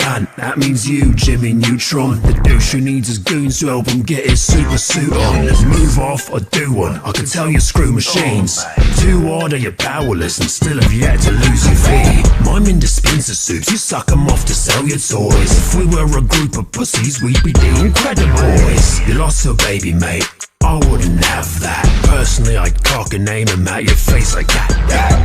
cunt, that means you, Jimmy Neutron. The douche who needs his goons to help him get his super suit on. Move off or do one, I can tell you screw machines. Too hard or you're powerless and still have yet to lose your fee. Mime in dispenser suits, you suck them off to sell your toys. If we were a group of pussies, we'd be the Incredible Boys. You lost your baby, mate, I wouldn't have that. Personally, I'd cock a name and mat your face like that.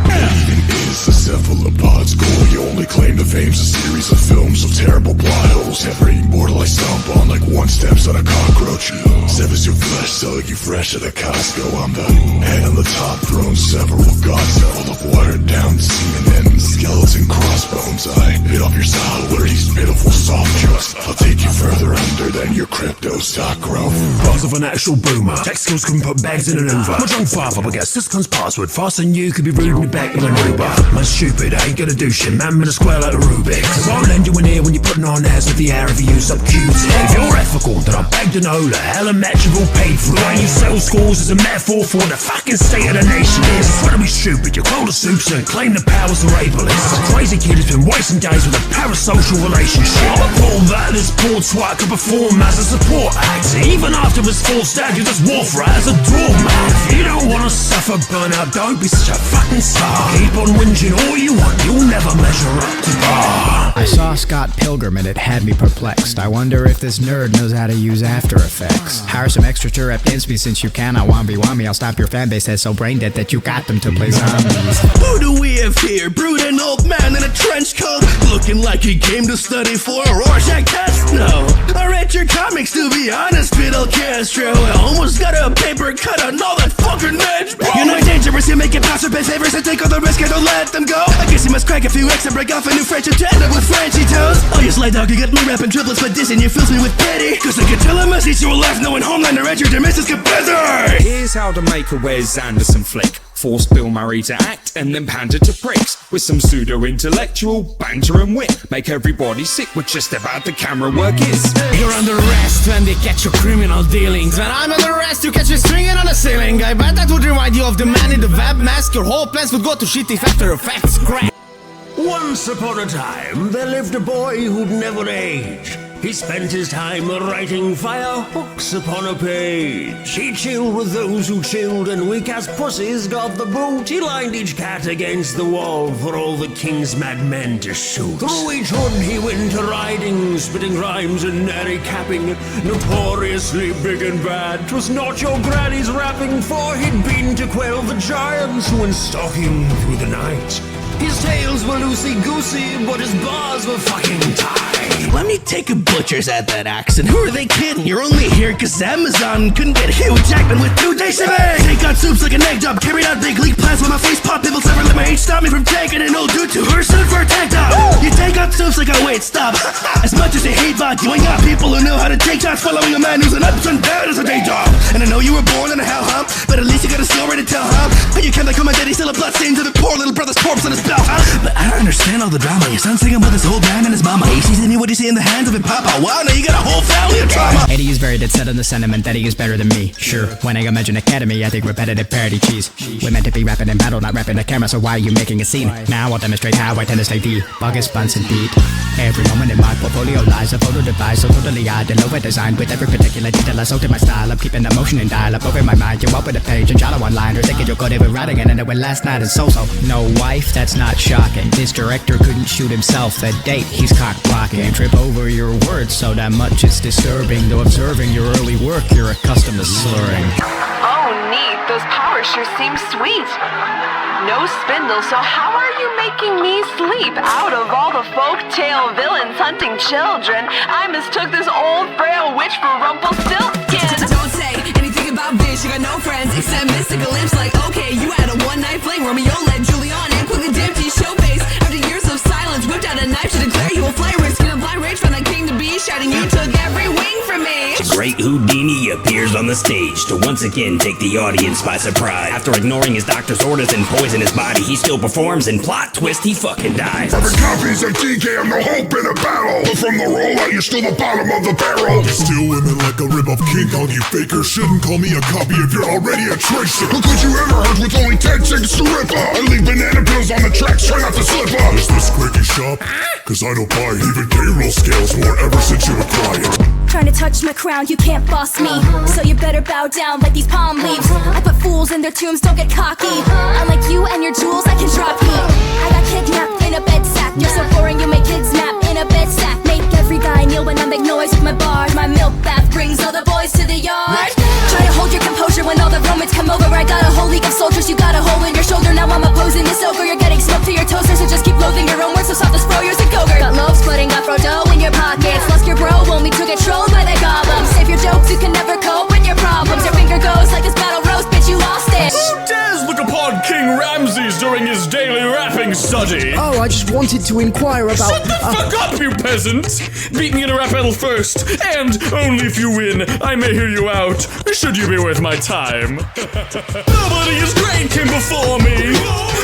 Anything is a cephalopod's goal. You only claim the fame's a series of films of terrible plot holes. Every mortal I stomp on like one steps on a cockroach. Severs your flesh, selling you fresh at a Costco. I'm the head on the top throne, several gods full of watered down semen and skeleton crossbones. I hit off your style where these pitiful soft jokes. I'll take you further under than your crypto stock growth. Bars of an actual boomer, tech skills couldn't put bags in an Uber. I'm a drunk father, but guess this cunt's password faster than you could be rude me back in an Uber. Man stupid, I ain't gonna do shit, man, I'm in a square like a Rubik. Cause I'll lend you an ear when you're putting on airs with the air if you use up Q-tip. If you're ethical, then I beg to know that hella metrical paid for. When you sell scores as a metaphor for what the fucking state of the nation is. It's gonna be stupid, you call the soups and claim the powers are ableist. A crazy kid who's been wasting days with a parasocial relationship. I'm appalled that this poor twat could perform as a support act. Even after his full stag, you just walk for it as a doormat. If you don't wanna suffer burnout, don't be such a fucking star. Keep on whinging all you want, you'll never measure up to bar. I saw Scott Pilgrim and it had me perplexed. I wonder if this nerd knows how to use After Effects. Hire some extra rep against me since you can. I 1v1 me, I'll stop your fan base that's so brain dead that you got them to play zombies. Who do we have here? Brute, an old man in a trench coat, looking like he came to study for a Rorschach test? No, I read your comics to be honest, Fidel Castro. I almost got a paper cut on all that fucking edge, bro. You're not dangerous, you make it pass or pay favors and take all the risk and don't let them go. I guess you must crack a few eggs and break off a new friendship to end up with Frenchy toes. Oh, you sly dog, you got me rapping triplets but dissing you fills me with pity. Cause I can tell I must eat you alive knowing Homelander and your Demetrius get better. Here's how to make a Wes Anderson flick. Force Bill Murray to act and then pander to pricks with some pseudo-intellectual banter and wit. Make everybody sick with just about the camera work is. You're under arrest when they catch your criminal dealings. When I'm under arrest, you catch me swinging on the ceiling. I bet that would remind you of the man in the web mask. Your whole plans would go to shit if After Effects crack. Once upon a time, there lived a boy who'd never age. He spent his time writing fire hooks upon a page. He chilled with those who chilled, and weak ass pussies got the boot. He lined each cat against the wall for all the king's mad men to shoot. Through each hood he went riding, spitting rhymes and nary capping. Notoriously big and bad, 'twas not your granny's rapping, for he'd been to quell the giants who went stalking through the night. His tales were loosey-goosey, but his bars were fucking tight. Let me take a butcher's at that accent. Who are they kidding? You're only here cause Amazon couldn't get Hugh Jackman with 2-day shipping. Take out soups like an egg job, carried out big league plans when my face pop. Pivots never let my age stop me from taking an old dude to her suit for a tank top. You take out soups like a wait, stop. As much as you hate vodka, you ain't got people who know how to take shots following a man who's an ups and down as a day job. And I know you were born in a hell hump, but at least you got a story to tell, huh? And you can't like my daddy still a bloodstain to the poor little brother's corpse on his belt, huh? But I don't understand all the drama. Your son's thinking about this old man and his mama. He sees me what you see in the hands of it, Papa. Wow, now you got a whole family of trauma. Eddie is very dead set on the sentiment that he is better than me. Sure, when I imagine Academy, I think repetitive parody cheese. We're meant to be rapping in battle, not rapping the camera, so why are you making a scene? Now I'll demonstrate how I tend to stay the buggest buns and beat. Every moment in my portfolio lies a photo device, so totally odd and over-designed with every particular detail. I soaked in my style, I'm keeping the motion and dial up over my mind. You open a page and jot a one-liner, thinking you're good at writing, and then it went last night and so-so. No wife, that's not shocking. This director couldn't shoot himself a date, he's cock-blocking. Trip over your words so that much it's disturbing, though observing your early work you're accustomed to slurring. Oh neat, those powers sure seem sweet. No spindle, so how are you making me sleep? Out of all the folktale villains hunting children, I mistook this old frail witch for Rumpelstiltskin. Don't say anything about bitch, you got no friends except mystical imps. Like, okay, you had a one-night fling, Romeo led Julian and quickly dipped his show face. After years of silence, whipped out a knife to declare you a flight risk in a blind rage from that king to be, shouting you took every wing from me. Great great Houdini appears on the stage to once again take the audience by surprise. After ignoring his doctor's orders and poison his body, he still performs, and plot twist, he fucking dies. Having copies of DK, I'm no hope in a battle. But from the rollout, you're still the bottom of the barrel. You steal women like a rip-off King Kong, you faker. Shouldn't call me a copy if you're already a tracer. Who could you ever hurt with only 10 seconds to rip up? I leave banana pills on the tracks, try not to slip up. Is this quickie shop? Cause I don't buy it. Even K-roll scales more ever since you were quiet. Trying to touch my crown, you can't boss me. So you better bow down like these palm leaves. I put fools in their tombs, don't get cocky. Unlike you and your jewels, I can drop heat. I got kidnapped in a bed sack. You're so boring, you make kids nap in a bed sack. Make every guy kneel when I make noise with my bars. My milk bath brings all the boys to the yard. Try to hold your composure when all the Romans come over. I got a whole league of soldiers, you got a hole in your shoulder. Now I'm opposing this over. You're getting smoked to your toaster, so just keep loathing your own words. So soft as froyers and Gogurt. Got loaves floating, got frodo in your pockets. Lost your bro, want me to get trolled by the goblins. Save your jokes, you can never cope with your problems. Your finger goes like this battle roast, bitch, you lost it. Who dares look upon King Ramses during his daily rapping study? Oh, I just wanted to inquire about... Shut the fuck up, you peasant! Beat me in a rap battle first, and only if you win, I may hear you out, should you be worth my time. Nobody as great came before me.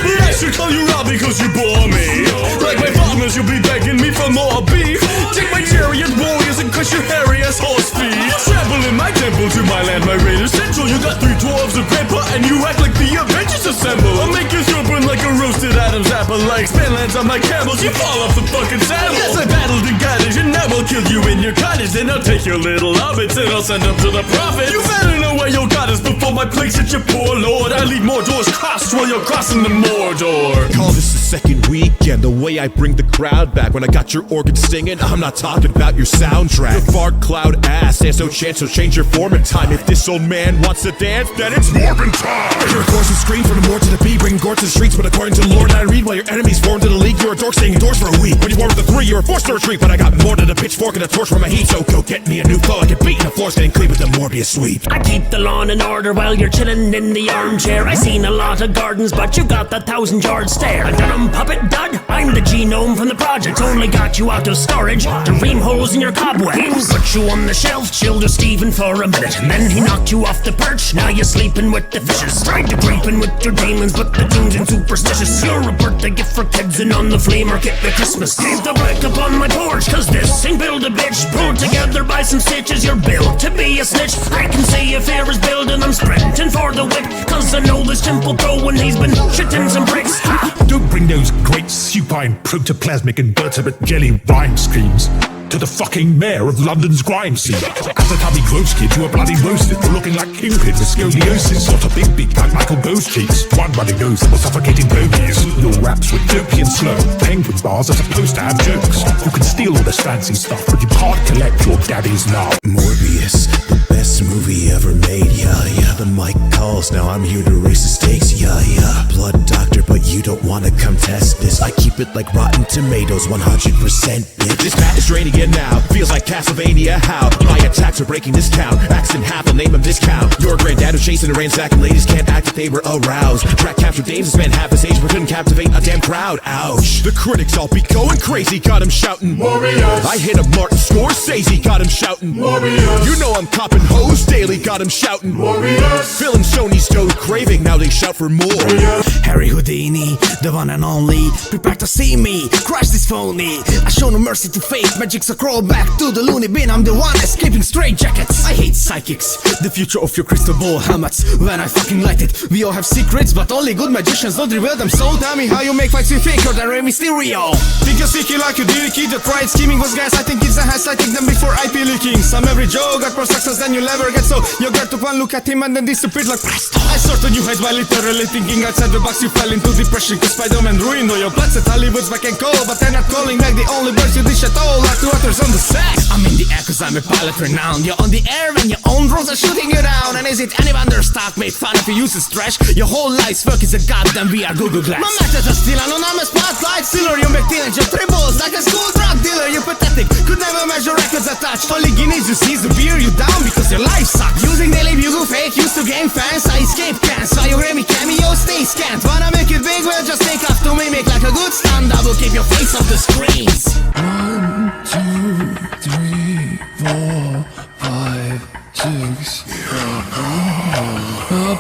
I should call you out because you bore me. Like my farmers, you'll be begging me for more beef. Take my chariot warriors and crush your hairy ass horse feet. Trample in my temple to my land, my raiders central. You got 3 dwarves of grandpa and you act like the Avengers assemble. I'll make your throat burn like a roasted Adam's apple. Like spanlands on my camels, you fall off the fucking saddle. Yes, I battled in Gaddis and now I'll kill you in your cottage. Then I'll take your little hobbits and I'll send them to the prophet. You better know where your god is before my plagues hit your poor lord. I leave more doors crossed while you're crossing the Mordor. Call this the second weekend, the way I bring the crowd back. When I got your organ singing, I'm not talking about your soundtrack. Your fart cloud ass, there's no chance, so change your form and time. If this old man wants to dance, then it's Morgan time. You're a course and scream from the moor to the B, bringing gore to the streets. But according to the Lord, I read while your enemies formed to the league. You're a dork staying indoors for a week. When you war with the 3, you were forced to retreat. But I got more than a pitchfork and a torch for my heat. So go get me a new flow. I get beaten, the floor's getting clean with the Morbius sweep. I keep the lawn in order while you're chilling in the armchair. I seen a lot of gardens, but you got the 1,000-yard stare. I done 'em puppet dud, I'm the genome from the project. Only got you out of storage to ream holes in your cobwebs. Put you on the shelf, chilled to Steven for a minute, and then he knocked you off the perch. Now you're sleeping with the fishes. Tried to creeping with your demons, but the tunes ain't superstitious. You're a birthday gift for kids and on the flea market at Christmas. Gave the black up on my porch, cause this ain't build a bitch. Pulled together by some stitches, you're built to be a snitch. I can see a fear is building, I'm sprinting for the whip, cause I know this temple pro when he's been shitting some bricks. Don't bring those great supine protoplasmic invertebrate jelly rhyme schemes to the fucking mayor of London's grime scene. As a tubby gross kid, you were bloody roasted for looking like Kingpin with scoliosis. Got a big beak like Michael Bowes cheeks, one running nose that was suffocating bogies. Your raps were dopey and slow, penguin bars are supposed to have jokes. You can steal all this fancy stuff, but you can't collect your daddy's love. Morbius, the best movie ever made, yeah, yeah. The mic calls, now I'm here to raise the stakes, yeah, yeah. Blood doctor, but you don't wanna come test this. I keep it like Rotten Tomatoes, 100% bitch. This bat is draining again now, feels like Castlevania. How my attacks are breaking this town. Axe in half, I'll name him discount. Your granddad was chasing and ransacking ladies, can't act if they were aroused. Track capture Dames spent half his age but couldn't captivate a damn crowd. Ouch. The critics all be going crazy, got him shouting Morbius. I hit a Martin Scorsese, got him shouting Morbius. You know I'm copping hoes daily, got him shouting Morbius. Filling Sony's Joe craving, now they shout for more Morbius. Harry Houdini, the one and only, prepare to see me crush this phony. I show no mercy to fate, magic's a crawl back to the loony bin. I'm the one escaping straight jackets. I hate psychics, the future of your crystal ball helmets. When I fucking light it, we all have secrets, but only good magicians don't reveal them. So tell me how you make fights with faker than Rey Mysterio. Think you're sticky like you did, kid. The pride scheming was gas. I think it's a has I take them before IP leaking. Some every joke got more success than you'll ever get. So you get to one look at him and then disappeared like presto. I sort of new heights by literally thinking outside the box. You fell into depression cause Spider-Man ruined all your plans. At Hollywood's back and cold, but they're not calling back. The only birds you dish at all are two others on the sack. I'm in the air cause I'm a pilot renowned. You're on the air when your own drones are shooting you down. And is it any wonder stock made fun of you uses trash? Your whole life's work is a goddamn VR Google Glass. My methods are still anonymous spotlight stealer. You make teenager tribbles like a school drug dealer. You pathetic, could never measure records attached. Only Guinness you seize to beer you down because your life sucks. Using daily bugle fake used to game fans. I escape cancer, you Grammy cameo stay scant. Wanna make it big, well just take off to me. Make like a good stand up, will keep your face off the screens. 1, 2, 3, 4, 5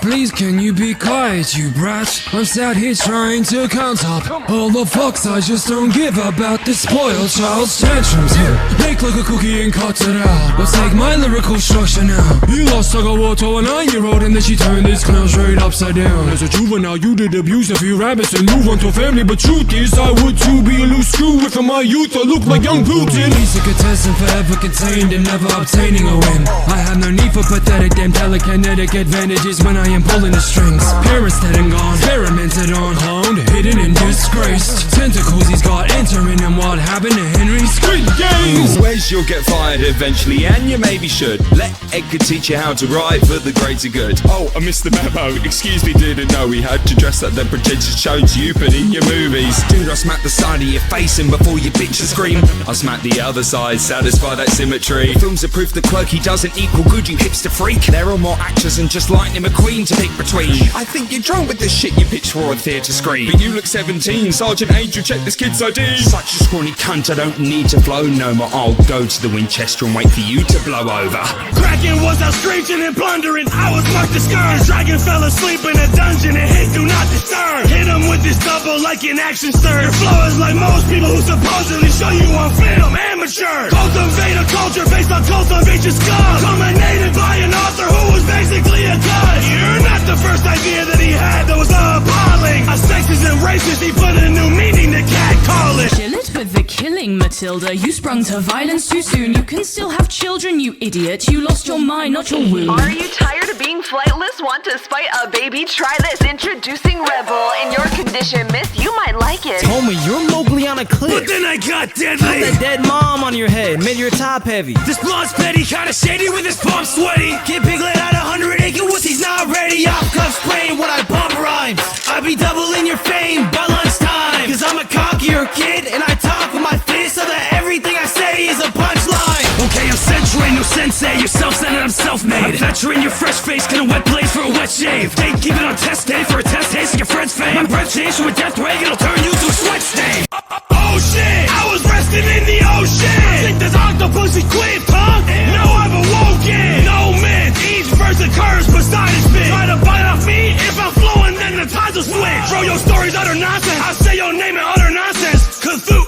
Please can you be quiet, you brat? I'm sat here trying to count up all the fucks I just don't give about this spoiled child's tantrums. Here, bake like a cookie and cut it out. Let's take my lyrical structure now. You lost like a war to a 9-year-old and then she turned this clown straight upside down. As a juvenile you did abuse a few rabbits and move on to a family, but truth is I would too be a loose screw if in my youth I look like young Putin. He's a contestant forever contained and never obtaining a win. I have no need for pathetic damn telekinetic advantages when I am pulling the strings. Parents dead and gone, experimented on, cloned, hidden and disgraced. Tentacles he's got entering and what happened to Henry's Squid Games. Ways you'll get fired eventually, and you maybe should. Let Edgar teach you how to write for the greater good. Oh, I missed the memo. Excuse me, didn't know we had to dress up the pretentious shows you put in your movies. Dude, I smack the side of your face and before you bitch and scream, I smack the other side, satisfy that symmetry. Films are proof that quirky doesn't equal good, you hipster freak. There are more actors than just Lightning McQueen to pick between. I think you're drunk with the shit you pitch for a theatre screen. But you look 17, Sergeant Angel, check this kid's ID. Such a scrawny cunt, I don't need to flow no more. I'll go to the Winchester and wait for you to blow over. Kraken was out screeching and plundering. I was marked the scourge. Dragon fell asleep in a dungeon and hit do not disturb. Hit him with this double like an action stir. Your flow is like most people who supposedly show you on film. Amateur. Cultivate a culture based on cultivate your scum. Dominated by an author who was basically a god. You're not the first idea that he had that was appalling. A sexist and racist, he put a new meaning to catcalling. Chill it with the killing, Matilda. You sprung to violence too soon. You can still have children, you idiot. You lost your mind, not your womb. Are you tired of being flightless? Want to spite a baby? Try this. Introducing Rebel. In your condition, miss, you might like it. Homie, you're Mowgli on a cliff. But then I got deadly. Got that dead mom on your head, made your top heavy. This blonde's petty, kinda shady with his palms sweaty. Kid Piglet at 100 acre woods, he's not ready. Off cuff spraying when I bump rhymes. I be doubling your fame by lunchtime. Cause I'm a cockier kid and I talk with my fist so that everything I say is a punchline. Okay, I'm Sentry, no sensei, you're self-centered, I'm self-made. A veteran, your fresh face, get a wet place for a wet shave. Date, keep it on test day for a test taste of your friend's fame. My breath changed to a death ray, it'll turn you to a sweat stain. Oh shit, I was resting in the ocean. Think this octopus equipped, huh? No, I've awoken. No man, each verse occurs beside his spit. Try to bite off me, if I'm flowing, then the tides will switch. Throw your stories utter nonsense, I say your name and utter nonsense. Kazoo,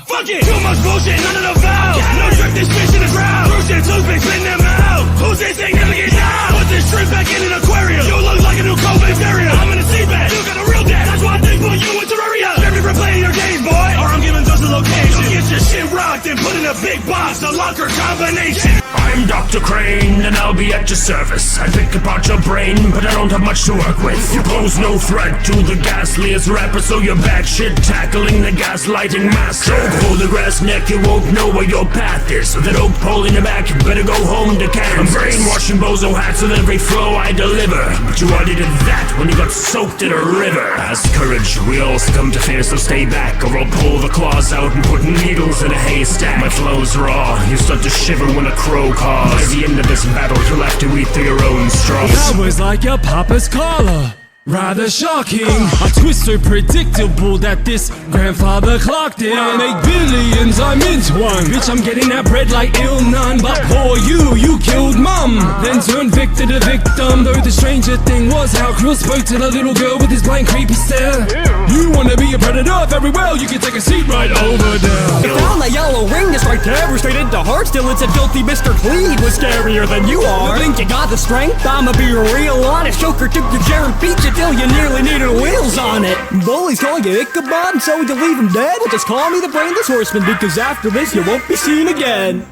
fuck it. Too much bullshit, none of the vows. No trick, this fish in the crowd. Crucian toothpick, spin them out. Who's insignificant now? Put this shrimp back in an aquarium. You look like a new COVID variant. I'm in a seabed, you got a real dad. That's why they put you in Terraria. Spare me from playing your games, boy. Or I'm giving just a location. You'll get your shit rocked and put in a big box, a locker combination. I'm Dr. Crane, and I'll be at your service. I think about your brain, but I don't have much to work with. You pose no threat to the ghastliest rapper, so you're back shit tackling the gaslighting master. Choke hold the grass neck, you won't know where your path is. So that oak pole in the back, you better go home to Kansas. I'm brainwashing bozo hats with every flow I deliver. But you already did that when you got soaked in a river. As courage, we all succumb to fear, so stay back, or I'll pull the claws out and put needles in a haystack. My flow's raw, you start to shiver when a crow calls. By the end of this battle, you'll have to eat through your own straws. That was like your papa's collar. Rather shocking. A twist so predictable that this grandfather clocked it. I make billions, I'm into one. Bitch, I'm getting that bread like ill none. But poor you killed mum. Then turned victor to victim. Though the stranger thing was how Krill spoke to the little girl with his blank creepy stare. You wanna be a predator very well, you can take a seat right over there. I found that yellow ring that's right there, straight into heart. Still it's a filthy Mr. Clean was scarier than you are. You think you got the strength? I'ma be real honest. Joker took your chair and beat you till you nearly needed wheels on it. Bullies calling you Ichabod, and so would you leave him dead? Well, just call me the Brainless Horseman, because after this you won't be seen again.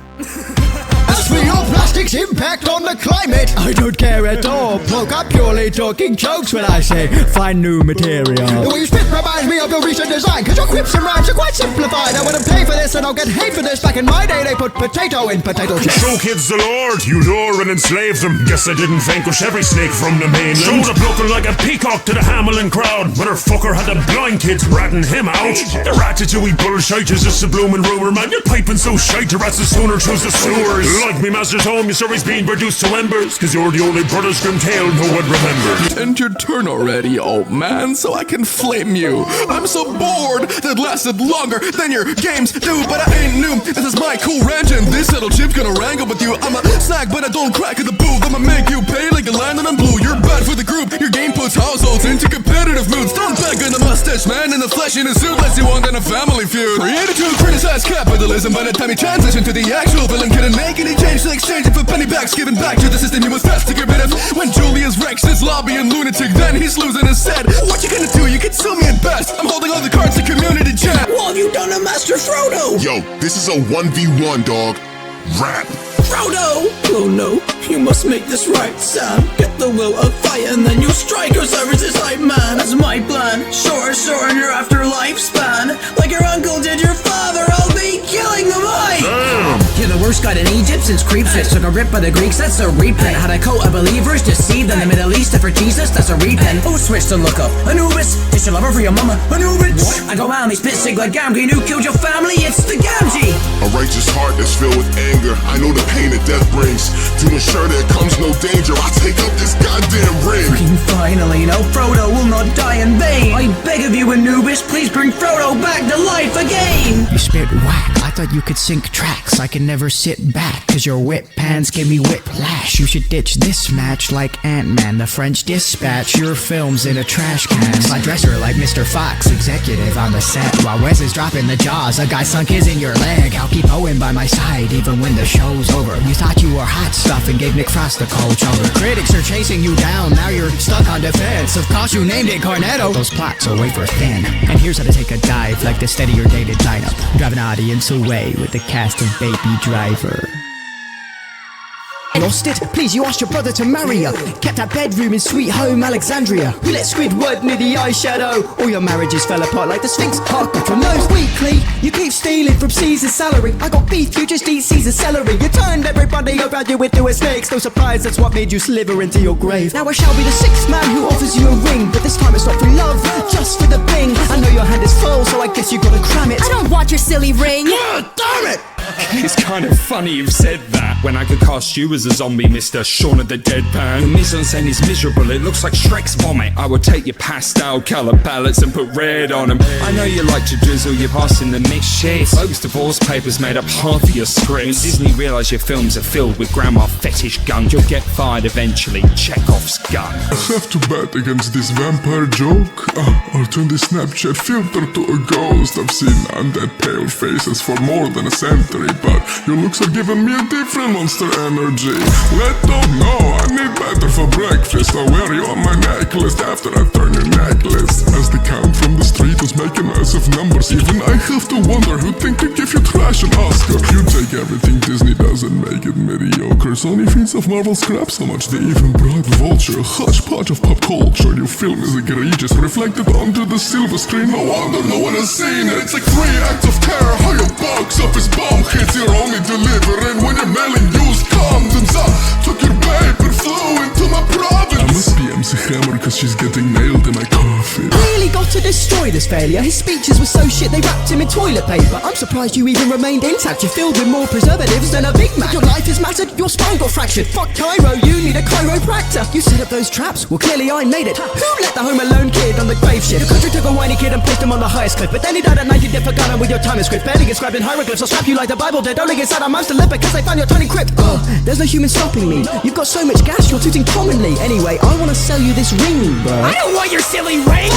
As for your plastic's impact on the climate, I don't care at all. Bloke, I'm purely talking jokes when I say find new material. The way you spit reminds me of your recent design, cause your quips and rhymes are quite simplified. I wouldn't pay for this and I'll get hate for this. Back in my day they put potato in potato chips. Show kids the Lord, you lure and enslave them. Guess I didn't vanquish every snake from the mainland. Showed up looking like a peacock to the Hamelin crowd. Motherfucker had the blind kids ratting him out. The ratatouille bullshit is just a bloomin' rumor, man. You're piping so shite, the rats the sooner choose the sewers. Like me, master at home, your story's being reduced to embers, cause you're the only Brothers Grimm tale no one remembers. And your turn already, old man, so I can flame you. I'm so bored that lasted longer than your games do, but I ain't new. This is my cool ranch, and this little chip's gonna wrangle with you. I'm a snack, but I don't crack at the booth. I'ma make you pay like a landing on blue. You're bad for the group, your game puts households into competitive moods. Don't beg in the mustache, man, in the flesh in a suit, lets you want in a family feud. Created to criticize capitalism, by the time you transition to the actual villain, couldn't make any change to exchange it for penny backs, giving back to the system you was best to get rid of. When Julius Rex is lobbying lunatic, then he's losing his head. What you gonna do? You can sue me at best. I'm holding all the cards to community chat. What have you done to Master Frodo? Yo, this is a 1v1, dog. Rap. Frodo! Oh no, you must make this right, Sam. Get the will of fire and then you'll strike or service this hype man. That's my plan. Shorten your afterlife span. Like your uncle did your father, I'll be killing the mic! You're the worst god in Egypt since Creepfits. Took a rip by the Greeks, that's a reprint. Had a coat of believers deceived in the Middle East, and for Jesus, that's a repent. Oh, switch to look up Anubis, just your lover for your mama, Anubis. I go round, he spit sick like Gamgee. Who killed your family? It's the Gamgee. A righteous heart that's filled with anger. I know the pain that death brings. To ensure there comes no danger, I take up this goddamn ring. Finally, no, Frodo will not die in vain. I beg of you, Anubis, please bring Frodo back to life again. You spit whack, I thought you could sync tracks. I can never sit back, cause your whip pants give me whiplash. You should ditch this match like Ant-Man, the French Dispatch. Your film's in a trash can. Slide dresser like Mr. Fox, executive on the set. While Wes is dropping the jaws, a guy sunk his in your leg. I'll keep Owen by my side, even when the show's over. You thought you were hot stuff and gave Nick Frost the cold shoulder. Critics are chasing you down, now you're stuck on defense. Of course you named it Cornetto. Those plots are wafer thin, and here's how to take a dive like the steadier dated lineup. Drive an audience away with the cast of Baby Driver. Lost it? Please, you asked your brother to marry you. Kept that bedroom in sweet home Alexandria. You let Squidward near the eyeshadow. All your marriages fell apart like the Sphinx. Hark up your nose weekly. You keep stealing from Caesar's salary. I got beef, you just eat Caesar's celery. You turned everybody around you into a snake. No surprise, that's what made you slither into your grave. Now I shall be the sixth man who offers you a ring, but this time it's not for love, just for the bling. I know your hand is full, so I guess you gotta cram it. I don't want your silly ring. Damn it! It's kind of funny you've said that, when I could cast you as a zombie, Mr. Shaun of the Deadpan. Your mise-en-scène is miserable, it looks like Shrek's vomit. I would take your pastel colour palettes and put red on them. I know you like to drizzle your boss in the mixed shit. Folks' divorce papers made up half of your script. When Disney realise your films are filled with grandma fetish gunk, you'll get fired eventually. Chekhov's gun. I have to bet against this vampire joke. I'll turn this Snapchat filter to a ghost. I've seen undead pale faces for more than a century, but your looks are giving me a different monster energy. Let them know I need better for breakfast. I'll wear you on my necklace after I turn your necklace. As the count from the street was making massive numbers, even I have to wonder who'd think to give you trash an Oscar. You take everything Disney does and make it mediocre. Sony feeds of Marvel scrap so much they even brought Vulture, a hodgepodge of pop culture. Your film is egregious, reflected onto the silver screen. No wonder no one has seen it. It's like 3 acts of terror. How your box office bomb hits, you're only delivering when you're mailing used condoms. I took your paper, flew into my province. I must be MC Hammer cause she's getting nailed in my coffin. Really got to destroy this failure. His speeches were so shit they wrapped him in toilet paper. I'm surprised you even remained intact. You're filled with more preservatives than a Big Mac. Your life is mattered, your spine got fractured. Fuck Cairo, you need a chiropractor. You set up those traps, well clearly I made it. Who let the Home Alone kid on the grave shift? Your country took a whiny kid and placed him on the highest cliff, but then he died at night, you did forgotten with your time and script. Barely inscribed in hieroglyphs, I'll strap you like the Bible did. Only inside a monster lip because they found your tiny crypt. There's no human stopping me. You've got so much gas, you're tooting commonly. Anyway, I wanna sell you this ring, bro. I don't want your silly ring!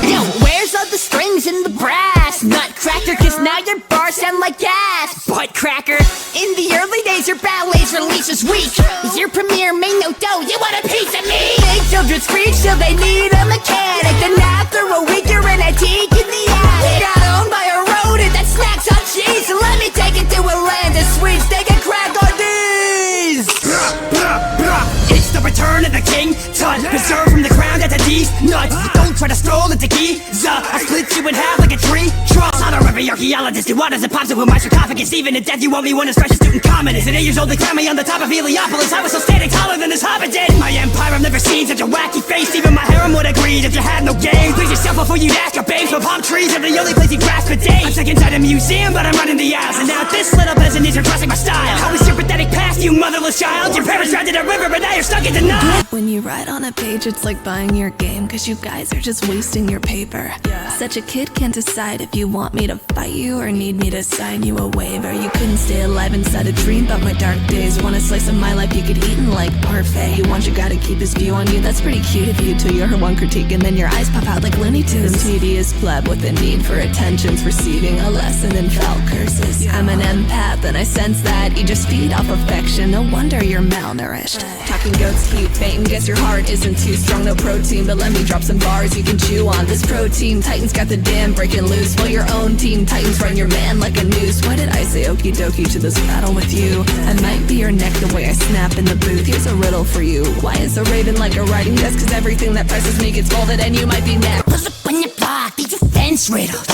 Yo, where's all the strings and the brass? Nutcracker, cause now your bars sound like gas. Butt cracker. In the early days, your ballet's release was weak. Your premiere made no dough, you want a piece of me? Big children screech till they need a mechanic. Then after a week, you're in a teak in the attic. Got owned by a rodent that snacks on cheese. So let me take it to a land of sweets. They can crack on these. It's the return of the king. Tut, preserved from the ground at the D's nuts. Don't try to stroll into Giza. I split you in half like a tree trunk. Honorary archaeologist who waters and pops up with my sarcophagus. Even in death, you won't be one as fresh as Tutankhamun is. At 8 years old, they crowned me on the top of Heliopolis. I was so standing taller than this hobbit did. My empire, I've never seen such a wacky face. Even my harem would agree. read if you had no game. Please yourself before you ask your babes. But palm trees are the only place you grasp a day. I'm stuck inside a museum, but I'm running the aisles. And now this little peasant is repressing my style. How was your pathetic past, you motherless child? Your parents drowned in a river, but now you're stuck in denial. When you write on a page, it's like buying your game, cause you guys are just wasting your paper. Such a kid can't decide if you want me to fight you or need me to sign you a waiver. You couldn't stay alive inside a dream about my dark days. Want a slice of my life you could eat in like Part5. You want your guy to keep his view on you, that's pretty cute of you. Till you heard one critique and then your eyes pop out like Looney Tunes. This tedious pleb with a need for attention's receiving a lesson in foul curses. I'm an empath and I sense that you just feed off affection. No wonder you're malnourished. Talking goats keep fainting, guess your heart isn't too strong. No protein, but let me drop some bars you can chew on. This protein Titans got the dam breaking loose, while your own team Titans run your man like a noose. Why did I say okie dokie to this battle with you? I might be your neck the way I snap in the booth. Here's a riddle for you. Why is a raven like a writing desk? Cause everything that presses me gets folded and you might be next. Pull up on your block, these are fence riddles.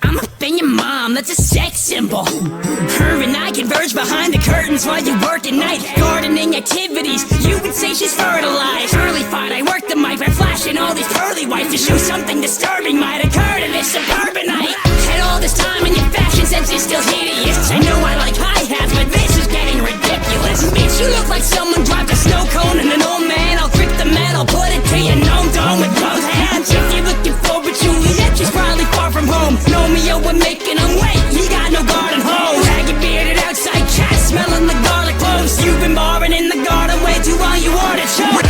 I'm up in your mom, that's a sex symbol. Her and I converge behind the curtains while you work at night. Gardening activities, you would say she's fertilized. Early fight, I work the mic by flashing all these curly whites to show something disturbing might occur to this suburbanite. Had all this time and your fashion sense is still hideous. I know I like hi-hats, but this is getting ridiculous. Bitch, you look like someone dropped a snow cone and an old man. I'll grip the metal, put it to your gnome dome with both hands. If you're looking for a Juliet, she's probably far from home. Know me, yo, we're making them wait. You got no garden hose. Raggy bearded outside cat smelling the garlic cloves. You've been barring in the garden way too long, you ordered choke.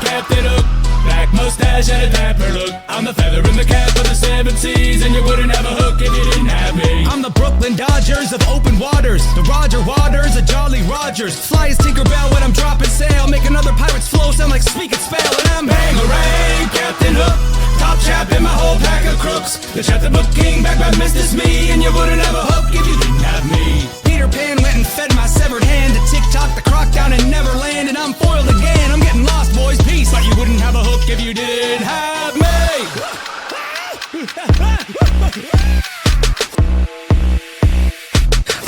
Captain Hook, black mustache and a dapper look. I'm the feather in the cap of the 7 seas, and you wouldn't have a hook if you didn't have me. I'm the Brooklyn Dodgers of open waters, the Roger Waters of Jolly Rogers. Fly as Tinkerbell when I'm dropping sail, make another pirate's flow sound like speak and spell. And I'm Bangarang, Captain Hook, top chap in my whole pack of crooks. The chapter book king back by Mr. Smee, and you wouldn't have a hook if you didn't have me. Peter Pan went and fed my severed hand to TikTok the croc down in Neverland, and I'm foiled again. I'm getting lost, boys, peace. But you wouldn't have a hook if you didn't have me.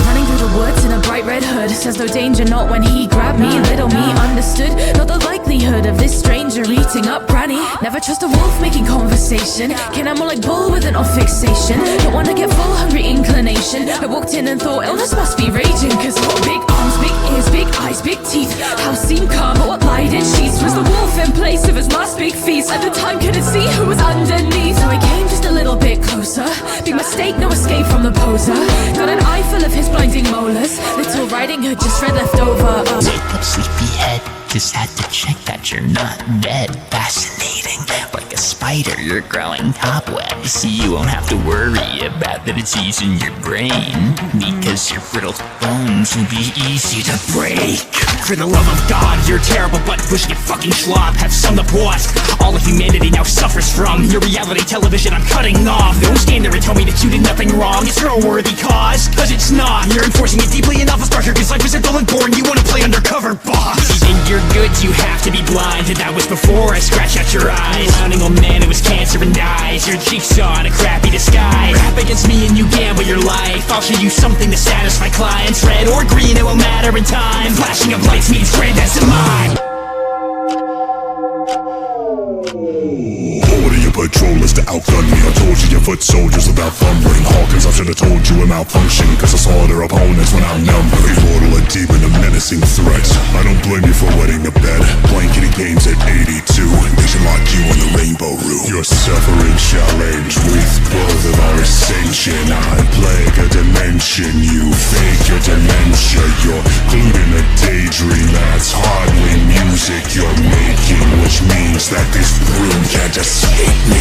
Running through the woods in a bright red hood, says no danger, not when he grabbed me. Little me understood, not the likelihood of this stranger eating up granny. Never trust a wolf making conversation. Can I more like bull with an off fixation? Don't wanna get full hungry inclination. I walked in and thought illness must be raging, cause big arms, big ears, big eyes, big teeth. House seemed calm, but what lied in sheets? Was the wolf in place of his last big feast? At the time couldn't see who was underneath, so I came just a little bit closer. Big mistake, no escape from the poser. Got an eye full of his blinding molars. Little Riding Hood just read left over. Wake up, sleepyhead. Just had to check that you're not dead. Fascinating, like a spider, you're growing cobwebs. You won't have to worry about that it's eating your brain, because your brittle bones will be easy to break. For the love of God, you're terrible but pushing a fucking schlop. Have summed up what all of humanity now suffers from. Your reality television I'm cutting off. Don't stand there and tell me that you did nothing wrong. It's your worthy cause, cause it's not. You're enforcing it deeply enough, I'll start here, cause life isn't dull and boring. You wanna play undercover, boss. Even your goods, you have to be blind. And that was before I scratched out your eyes. Clowning old man, it was cancer and eyes. Your cheeks on a crappy disguise. Rap against me and you gamble your life. I'll show you something to satisfy clients. Red or green, it won't matter in time. Flashing of lights means granddad's in mine. Order your patrollers to outgun me. I told you your foot soldiers without fumbling. Hawkins, I should have told you a malfunction, cause I saw their opponents when outnumbered. Immortal, a demon, a menacing threat. I don't blame you for wetting the bed. Blanketing games at 82. They should lock you on the rainbow roof. Your suffering challenge with both of our ascension. I plague a dimension, you fake your dementia. You're glued in a daydream. That's hardly music you're making, which means that this room can't escape me.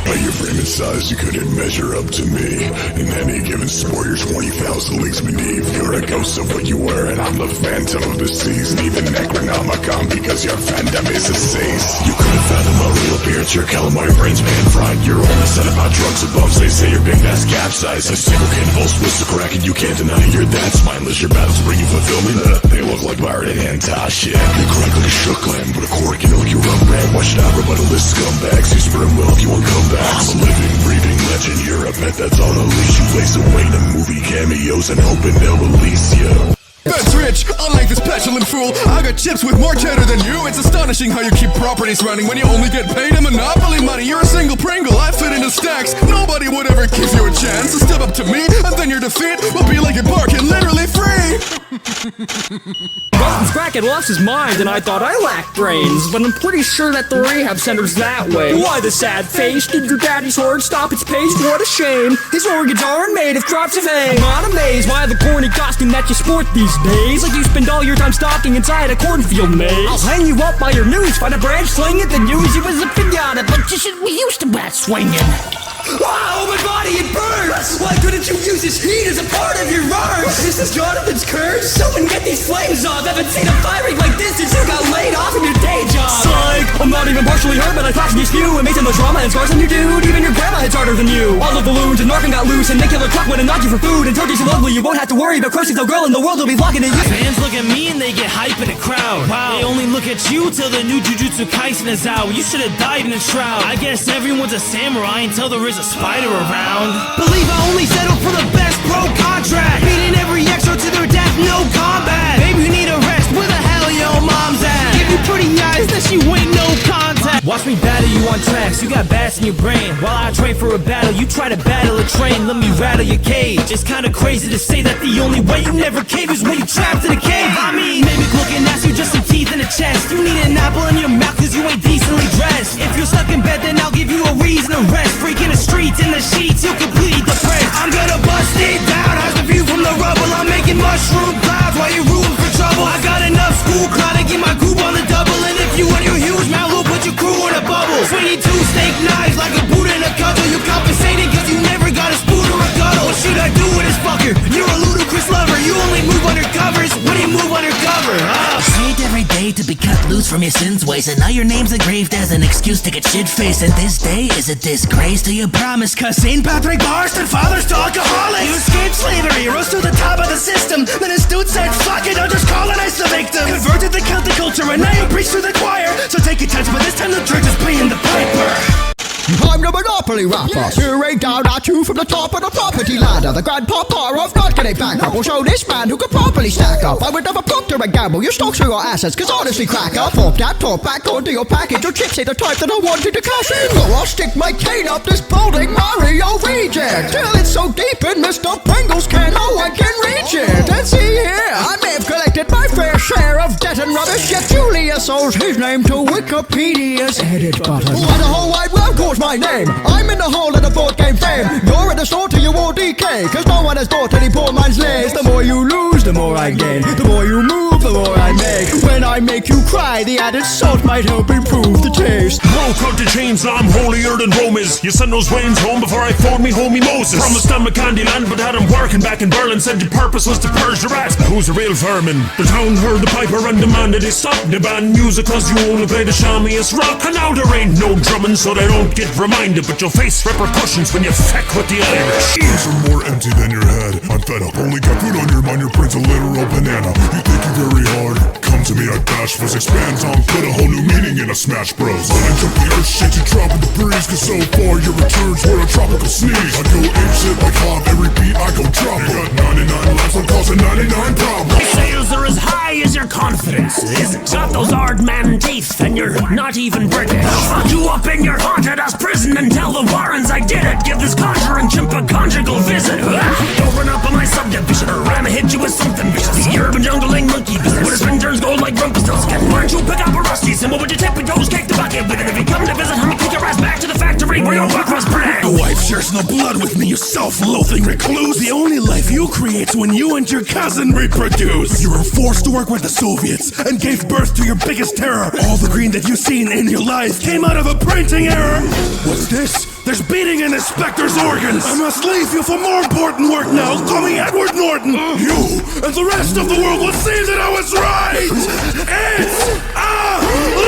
By your frame and size, you couldn't measure up to me. In any given sport, you're 20,000 leagues beneath. You're a ghost of what you were, and I'm the phantom of the season. Even Necronomicon, because your fandom is a cease. You couldn't fathom my real appearance. Your calamari brains pan-fried. You're only set about drugs and bumps. They say your big ass capsize. A single canvas twist to crack, and you can't deny you're that spineless. Your battles bring you fulfillment. They look like Byron and Antosh shit. You crack like a shook lamb, but a cork, you know you run rat. Watch it out, rebuttal this scumbags. You spread well if you won't come back. I'm a living, breathing legend. You're a pet that's on a leash. You place away in movie cameos and hoping they'll release you. That's rich, unlike this petulant fool. I got chips with more cheddar than you. It's astonishing how you keep properties running when you only get paid in monopoly money. You're a single Pringle, I fit into stacks. Nobody would ever give you a chance to step up to me, and then your defeat will be like embarking literally free. Rustin's crack had lost his mind, and I thought I lacked brains, but I'm pretty sure that the rehab center's that way. Why the sad face? Did your daddy's horn stop its pace? What a shame. His organs aren't made of crops of hay. I'm not amazed by the corny costume that you sport these days. Like you spend all your time stalking inside a cornfield maze. I'll hang you up by your noose, find a branch, sling it, then use you as a pinata. But we used to bat swinging. Wow, my body, it burns! Why couldn't you use this heat as a part of your arms? Is this Jonathan's curse? Someone get these flames off! Haven't seen a firing like this since you got laid off from your day job! Psych! I'm not even partially hurt, but I flashed these few and made some of those trauma and scars on your dude. Even your grandma hits harder than you. All the balloons and Norkin got loose, and they killer truck went and knocked you for food. And told you so ugly you won't have to worry about crushing no girl in the world will be locking at you. Fans look at me and they get hype in the crowd. Wow. They only look at you till the new Jujutsu Kaisen is out. You should have died in a shroud. I guess everyone's a samurai until there is a spider around. Believe I only settled for the best pro contract. Beating every extra to their death, no combat. Baby, you need a rest, where the hell your mom's at? Give you pretty eyes that she ain't no contact. Watch me battle you on tracks, you got bats in your brain. While I train for a battle, you try to battle a train. Let me rattle your cage. It's kinda crazy to say that the only way you never cave is when you trapped in a cave. I mean, maybe looking at you just some teeth in the chest. You need an apple in your mouth cause you ain't decently dressed. If you're stuck in bed then I'll give you a reason to rest. Freaking the streets in the sheets, you completely depressed. I'm gonna bust it down, how's the view from the rubble? I'm making mushroom clouds while you're rooting for trouble. I got enough school crowd to get my group on the double. And if you want your huge mouth, we'll put your crew in a bubble. Swinging two steak knives like a Buddha in a cudgel. You compensating cause you never got a spoon or a guddle. What should I do with this fucker? You're a ludicrous lover. You only move under covers when you move undercover. Prayed every day to be cut loose from your sins ways, and now your name's engraved as an excuse to get shit-faced. And this day is a disgrace to your promise, cause St. Patrick Barston fathers to alcoholics. You escaped slavery, rose to the top of the system. Then his dude said, fuck it, I'll just colonize the victim. Converted the Celtic culture and now you preach to the choir. So take your chance, but this time the church is paying the piper. I'm the Monopoly rapper, peering down at you from the top of the property ladder. The grandpapa of not getting back up will show this man who could properly stack up. I would never proctor and gamble your stocks or your assets, cause honestly crack up. Pop that top back onto your package, your chips ain't the type that I wanted to cash in. So I'll stick my cane up this balding Mario reject till it's so deep in Mr. Pringle's can no one can reach it. And see here, I may have collected my fair share of debt and rubbish, yet Julius owes his name to Wikipedia's edit button. Why the whole wide world calls my name? I'm in the hall of the board game fame. You're in the store till you all decay, cause no one has bought any poor man's lays. The more you lose, the more I gain. The more you move, the more I make. When I make you cry, the added salt might help improve the taste. No cut to chains, I'm holier than Rome is. You send those wains home before I phoned me homie Moses. Promised them a candy land, but had him working back in Berlin. Said your purpose was to purge the rats. Who's a real vermin? The town heard the piper and demanded he stop the band music, cause you only play the shammiest rock. And now there ain't no drumming, so they don't get reminded, but you'll face repercussions when you feck with the Irish. Ears are more empty than your head. I'm fed up, only got food on your mind. Your print's a literal banana. You think you're very hard? Come to me, I dash fuzz, expand on, put a whole new meaning in a Smash Bros. When I jump the earth, shit you drop in the breeze, cause so far your returns were a tropical sneeze. I go ape shit like Hob, every beat I go drop. You got 99 lives, I'm causing 99 problems. Sales are as high as your confidence isn't. Got those hard man teeth and you're not even British. Fuck you up in your haunted ass prison and tell the Warrens I did it. Give this conjuring chimp a conjugal visit. Don't run up on my subdivision or I'ma hit you with something vicious. The urban jungling monkey business with his spin turns gold like Rumpelstiltskin. Why don't you pick up a rusty symbol with your tippy toes, kick the bucket with it. If you come to visit, I'ma kick your ass back to the factory where your buck was bred. Your wife shares no blood with me, you self-loathing recluse. The only life you create's when you and your cousin reproduce. You were forced to work with the Soviets and gave birth to your biggest terror. All the green that you've seen in your life came out of a printing error. What's this? There's beating in Inspector's organs. I must leave you for more important work now. Call me Edward Norton. You and the rest of the world will see that I was right. It's a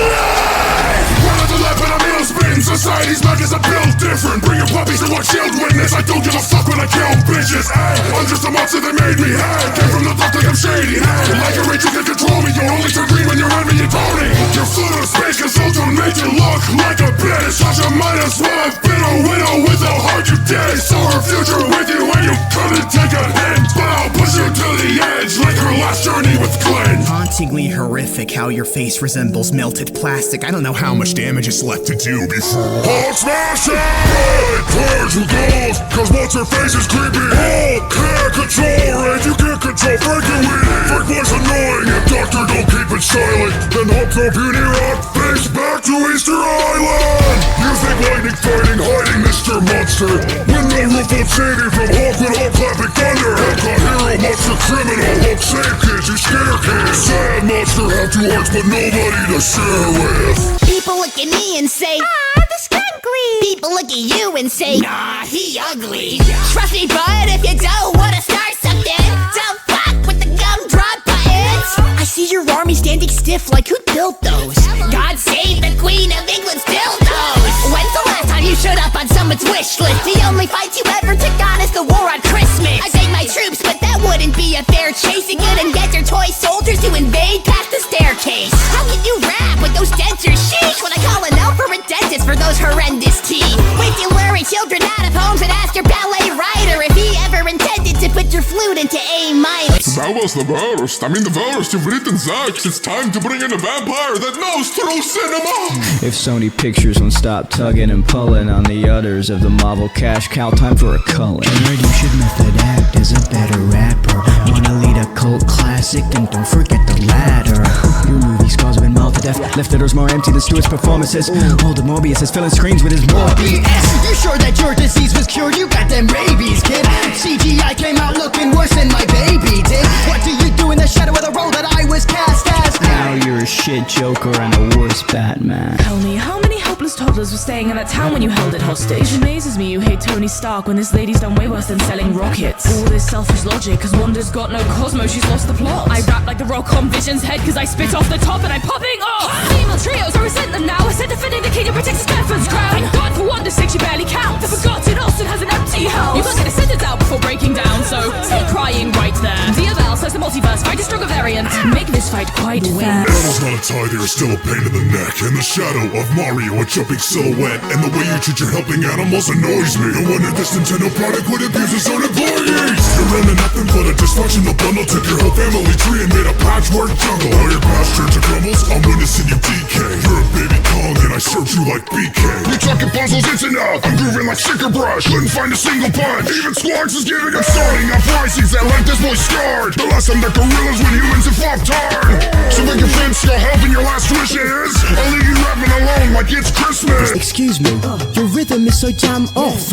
lie. One of the left and I'm ill spitting. Society's back as I build different. Bring your puppies to watch shield witness. I don't give a fuck when I kill bitches. Ay, I'm just a monster that made me hang. Came from the top like I'm shady. Hey, like a rage you can control me. You're only so green when you're on me, you Tony. Your foot of space consultant make you look like a bitch. Such a might as well have been a widow with how hard you did. Saw her future with you and you couldn't take a hint. But I'll push you to the edge like her last journey. of cleanse. Hauntingly horrific how your face resembles melted plastic. I don't know how much damage is left to do before Hulk smash it! Right, purge with goals, cause what's her face is creepy. Hulk can't control rage, you can't control Frankie Weenie. Frank was annoying, if Doctor don't keep it silent, then Hulk throw puny rock face back to Easter Island. You think lightning fighting, hiding Mr. Monster, when the roof will save you from Hulk with Hulk clapping thunder. Hulk a hero, monster criminal, Hulk save kids, you scare kids. Sad monster, have two hearts but nobody to share with. People look at me and say, ah, the skunkly. People look at you and say, nah, he ugly. Trust me, bud, if you don't wanna start something, don't fuck with the gumdrop buttons. I see your army standing stiff like who built those? God save the Queen of England's dildos. When's the last time you showed up on someone's wish list? The only fight you ever took on is the war on Christmas. I take my troops, but that wouldn't be a fair chase. You couldn't get your toy soldiers to invade past the staircase. How can you rap with those dentures? Sheesh, when I call an elf or a dentist for those horrendous teeth. Wait till luring children out of homes and ask your ballet writer if he ever intended to put your flute into A minor. That was the worst. I mean the worst. You've written Zax. It's time to bring in a vampire that knows true cinema. If Sony Pictures won't stop tugging and pulling on the udders of the Marvel cash cow, time for a culling. Jared, you should method act as a better rapper. Wanna lead a cult classic, and don't forget the ladder. Your movie scars been mauled to death, left letters more empty than Stewart's performances. All the Morbius is filling screens with his more BS. You sure that your disease was cured? You got them rabies, kid. CGI came out looking worse than my baby did. What do you do in the shadow of the role that I was cast as? Now you're a shit Joker and a worse Batman. Tell me, how many helpless toddlers were staying in that town when you held it hostage? It amazes me you hate Tony Stark when this lady's done way worse than selling rockets. All this selfish logic, cause Wanda's got no Cosmo, she's lost the plot. I rap like the rock on Vision's head cause I spit off the top and I'm popping off. Female trios, I resent them now. I said defending the king and protects Stephen's crown. Thank God for Wanda's sake, she barely counts. The forgotten Austin has an empty house. You must get a sentence out before breaking down, so stay crying right there. Dear Val says the multiverse, fight a stronger variant. Make this fight quite fair. Battle's not a tie, there's still a pain in the neck. And the shadow of Mario, a jumping silhouette. And the way you treat your helping animals annoys me. No wonder this Nintendo product would abuse its own employees. You're into nothing but a dysfunctional bundle. Took your whole family tree and made a patchwork jungle. All your past turn to crumbles, I'm witnessing you decay. You're a baby Kong and I search you like BK. You talking puzzles, it's enough. I'm grooving like sticker brush, couldn't find a single punch. Even Squawks is giving up starting off crises that left this boy scarred. The lesson that gorillas when humans have flopped hard. So make your friends still helping your last wishes. I'll leave you rapping alone like it's Christmas. Excuse me, your rhythm is so damn off.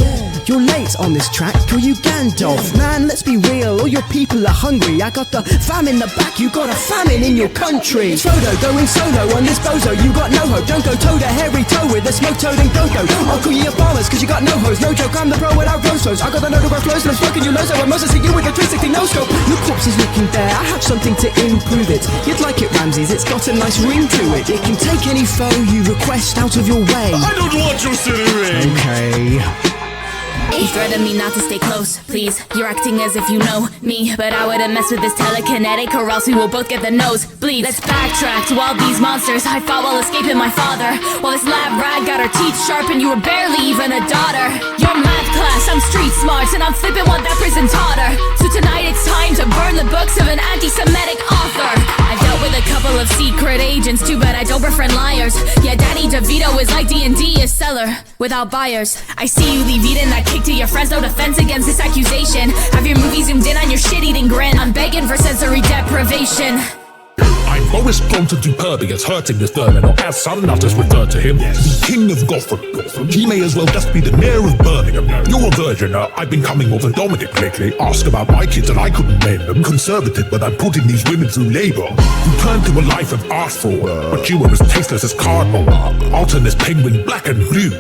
You're late on this track, call you Gandalf. Man, let's be real, all your people are hungry. I got the fam in the back, you got a famine in your country. Frodo going solo on this bozo, you got no hope. Don't go toe to hairy toe with a smoke toading go-go. I'll call you a farmers cause you got no hose. No joke, I'm the pro without rostros. I got the notable flows and I'm smoking you low, so I'm mostly see you with a 360 no scope. Your corpse is looking bare, I have something to improve it. You'd like it, Ramses, it's got a nice ring to it. It can take any foe you request out of your way. I don't want your city ring. Okay. You threatened me not to stay close, please. You're acting as if you know me, but I wouldn't mess with this telekinetic or else we will both get the nose bleed. Let's backtrack to all these monsters I fought while escaping my father. While this lab rat got her teeth sharp and you were barely even a daughter. Your math class, I'm street smart and I'm flipping what that prison taught her. So tonight it's time to burn the books of an anti-Semitic author. I've dealt with a couple of secret agents, too bad I don't befriend liars. Yeah, Danny DeVito is like D&D, a seller without buyers. I see you leave Eden, that kick to your friends, no defense against this accusation. Have your movie zoomed in on your shit-eating grin. I'm begging for sensory deprivation. I'm Boris Bronson Superbius, hurting this vermin, or as some others refer to him, the King of Gotham. He may as well just be the mayor of Birmingham. You're a virgin, I've been coming over Dominic lately. Ask about my kids and I couldn't name them. Conservative, but I'm putting these women through labor. You turned to a life of art fraud, but you were as tasteless as cardboard. I'll turn this penguin black and blue,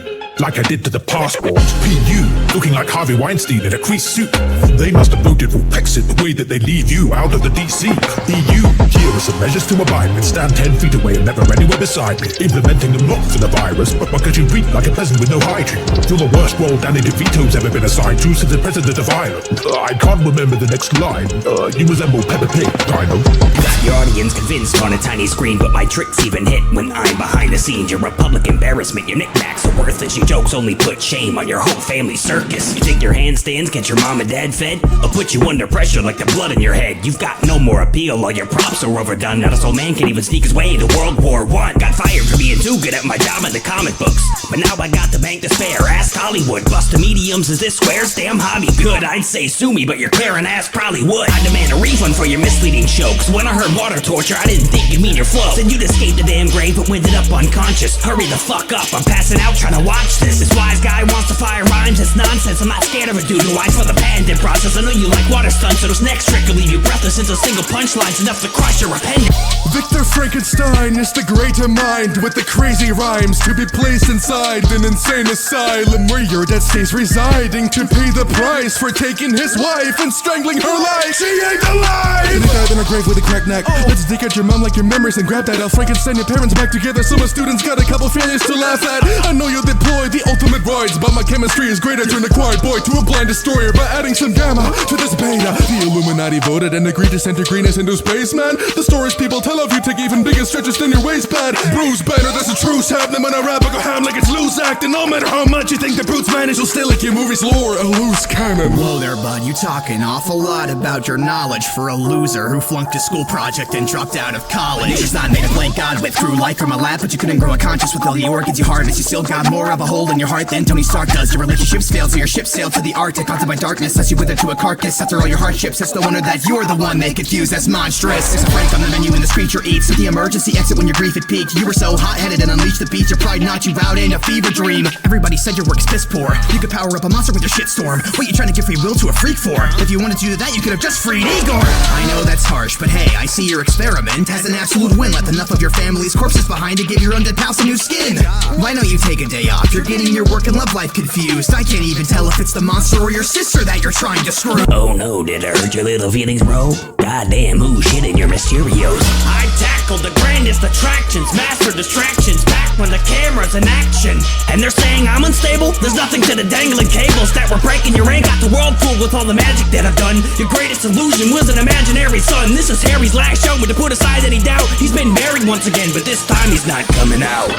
like I did to the passport. PU, looking like Harvey Weinstein in a creased suit. They must have voted for Brexit the way that they leave you out of the DC. EU, here are some measures to abide with. Stand 10 feet away and never anywhere beside me. Implementing them not for the virus, but because you breathe like a peasant with no hygiene. You're the worst role Danny DeVito's ever been assigned to since the president of Ireland. I can't remember the next line. You resemble Peppa Pig, I know. Got your audience convinced on a tiny screen, but my tricks even hit when I'm behind the scenes, you're a public embarrassment. Your knickknacks are worthless, your jokes only put shame on your whole family circus. You think your handstands get your mom and dad fed? Or put you under pressure like the blood in your head? You've got no more appeal, all your props are overdone. Not a soul man can even sneak his way into World War I. Got fired for being too good at my job in the comic books, but now I got the bank to spare. Ask Hollywood, bust the mediums, is this squares? Damn hobby good, I'd say sue me, but your Karen ass probably would. I demand a refund for your misleading show, cause when I heard water torture, I didn't think you'd mean your flow. Said you'd escape the damn grave, but ended up unconscious. Hurry the fuck up, I'm passing out trying to watch this. This wise guy wants to fire rhymes, it's nonsense. I'm not scared of a dude who lies for the patented process. I know you like water stunts, so this next trick will leave you breathless into single punchlines enough to crush your appendix. Victor Frankenstein is the greater mind with the crazy rhymes to be placed inside an insane asylum where your dead stays residing to pay the price for taking his wife and strangling her life. She ain't alive! They died in her grave with a cracked neck. Let's dig at your mom like your memories and grab that. I'll Frankenstein your parents back together so my students got a couple failures to laugh at. I know you'll deploy the ultimate rides, but my chemistry is greater. Turn a quiet boy to a blind destroyer by adding some gamma to this beta. The Illuminati voted and agreed to send your greenness into space, man. The stories people tell of you take even bigger stretches than your waistband. Bruce Banner, there's a truce happening when I rap. I go ham like it's loose acting. No matter how much you think the brutes manage, you'll still like your movie's lore, a loose cannon. Whoa there, bud, you talk an awful lot about your knowledge for a loser who flunked a school project and dropped out of college. Nature's not made of blank God with through life from a lab, but you couldn't grow a conscience with all the organs you harness. You still got more of a hole in your heart than Tony Stark does. Your relationships failed, so your ship sailed to the Arctic. Haunted by darkness, as you wither to a carcass. After all your hardships, it's the wonder that you're the one they confuse as monstrous. There's a break on the menu and this creature eats. With the emergency exit when your grief had peaked. You were so hot-headed and unleashed the beast. Your pride knocked you out in a fever dream. Everybody said your work's piss poor. You could power up a monster with your shitstorm. What you trying to give free will to a freak for? If you wanted to do that, you could have just freed Igor. I know that's harsh, but hey, I see your experiment has an absolute win. Left enough of your family's corpses behind to give your undead pals a new skin. Why don't you take a day off? You're getting your work and love life confused. I can't even tell if it's the monster or your sister that you're trying to screw. Oh no, did I hurt your little feelings, bro? Goddamn, who's hitting your Mysterios? I tackled the grandest attractions, master distractions, back when the camera's in action. And they're saying I'm unstable? There's nothing to the dangling cables that were breaking your brain. Got the world fooled with all the magic that I've done. Your greatest illusion was an imaginary son. This is Harry's last show, but to put aside any doubt, he's been buried once again, but this time he's not coming out.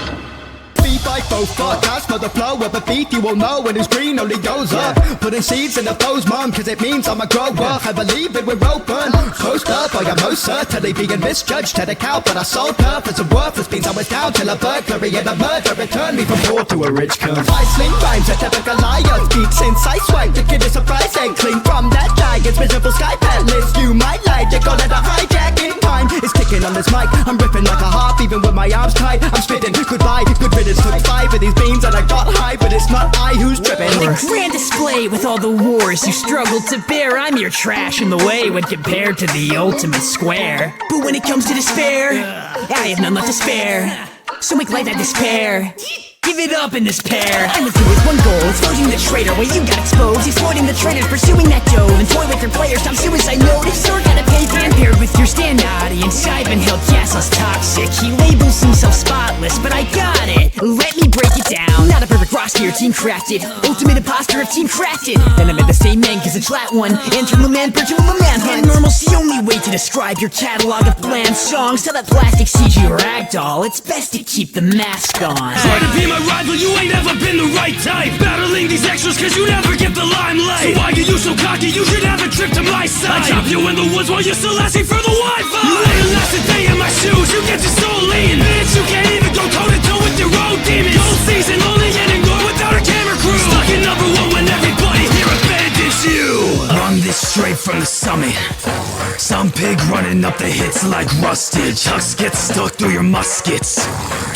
3, 5, 4, 4, that's for the flow of a beat you will know when it's green only goes up. Putting seeds in the foe's mom, cause it means I'm a grower. I believe that we're open. Post up, I am most certainly being misjudged to the cow, but I sold her for some worthless beans. I was down till a burglary and a murder returned me from poor to a rich cunt. I sling rhymes, a typical liar. Beat since I swipe, the kid is surprised and clean from that giant's miserable sky pet list. You might like it, call it a hijacking. Time is ticking on this mic. I'm ripping like a harp, even with my arms tight. I'm spitting goodbye, good riddance. Took 5 of these beans and I got high, but it's not I who's tripping. The grand display with all the wars you struggled to bear. I'm your trash in the way when compared to the ultimate square. But when it comes to despair, I have none left to spare. So make light that despair. Give it up in despair. I went through with one goal, exposing the traitor where you got exposed. Exploiting the traitors, pursuing that dough. And toy with your players, stop suicide note. If you're gonna pay fan paired with your stand audience. I've been held gasless toxic. He labels himself spotless, but I got it. Let me break it down. Not a perfect roster, team crafted. Ultimate imposter of team crafted. Then I'm at the same man, cause it's flat one. Enter the man, purge him a manhunt. Normal's the only way to describe your catalog of bland songs. Tell that plastic CG ragdoll, it's best to keep the mask on. Try to be my rival, you ain't ever been the right type. Battling these extras cause you never get the limelight. So why are you so cocky, you should have a trip to my side. I chop you in the woods while you're still asking for the Wi-Fi. You wouldn't last a day in my shoes, you get your soul lean. Bitch, you can't even go toe to toe with your own demons. Gold season, only and ignore without a camera crew. Stuck in number 1 when everybody here abandons you. Run this straight from the summit. Some pig running up the hits like rusted. Chucks get stuck through your muskets.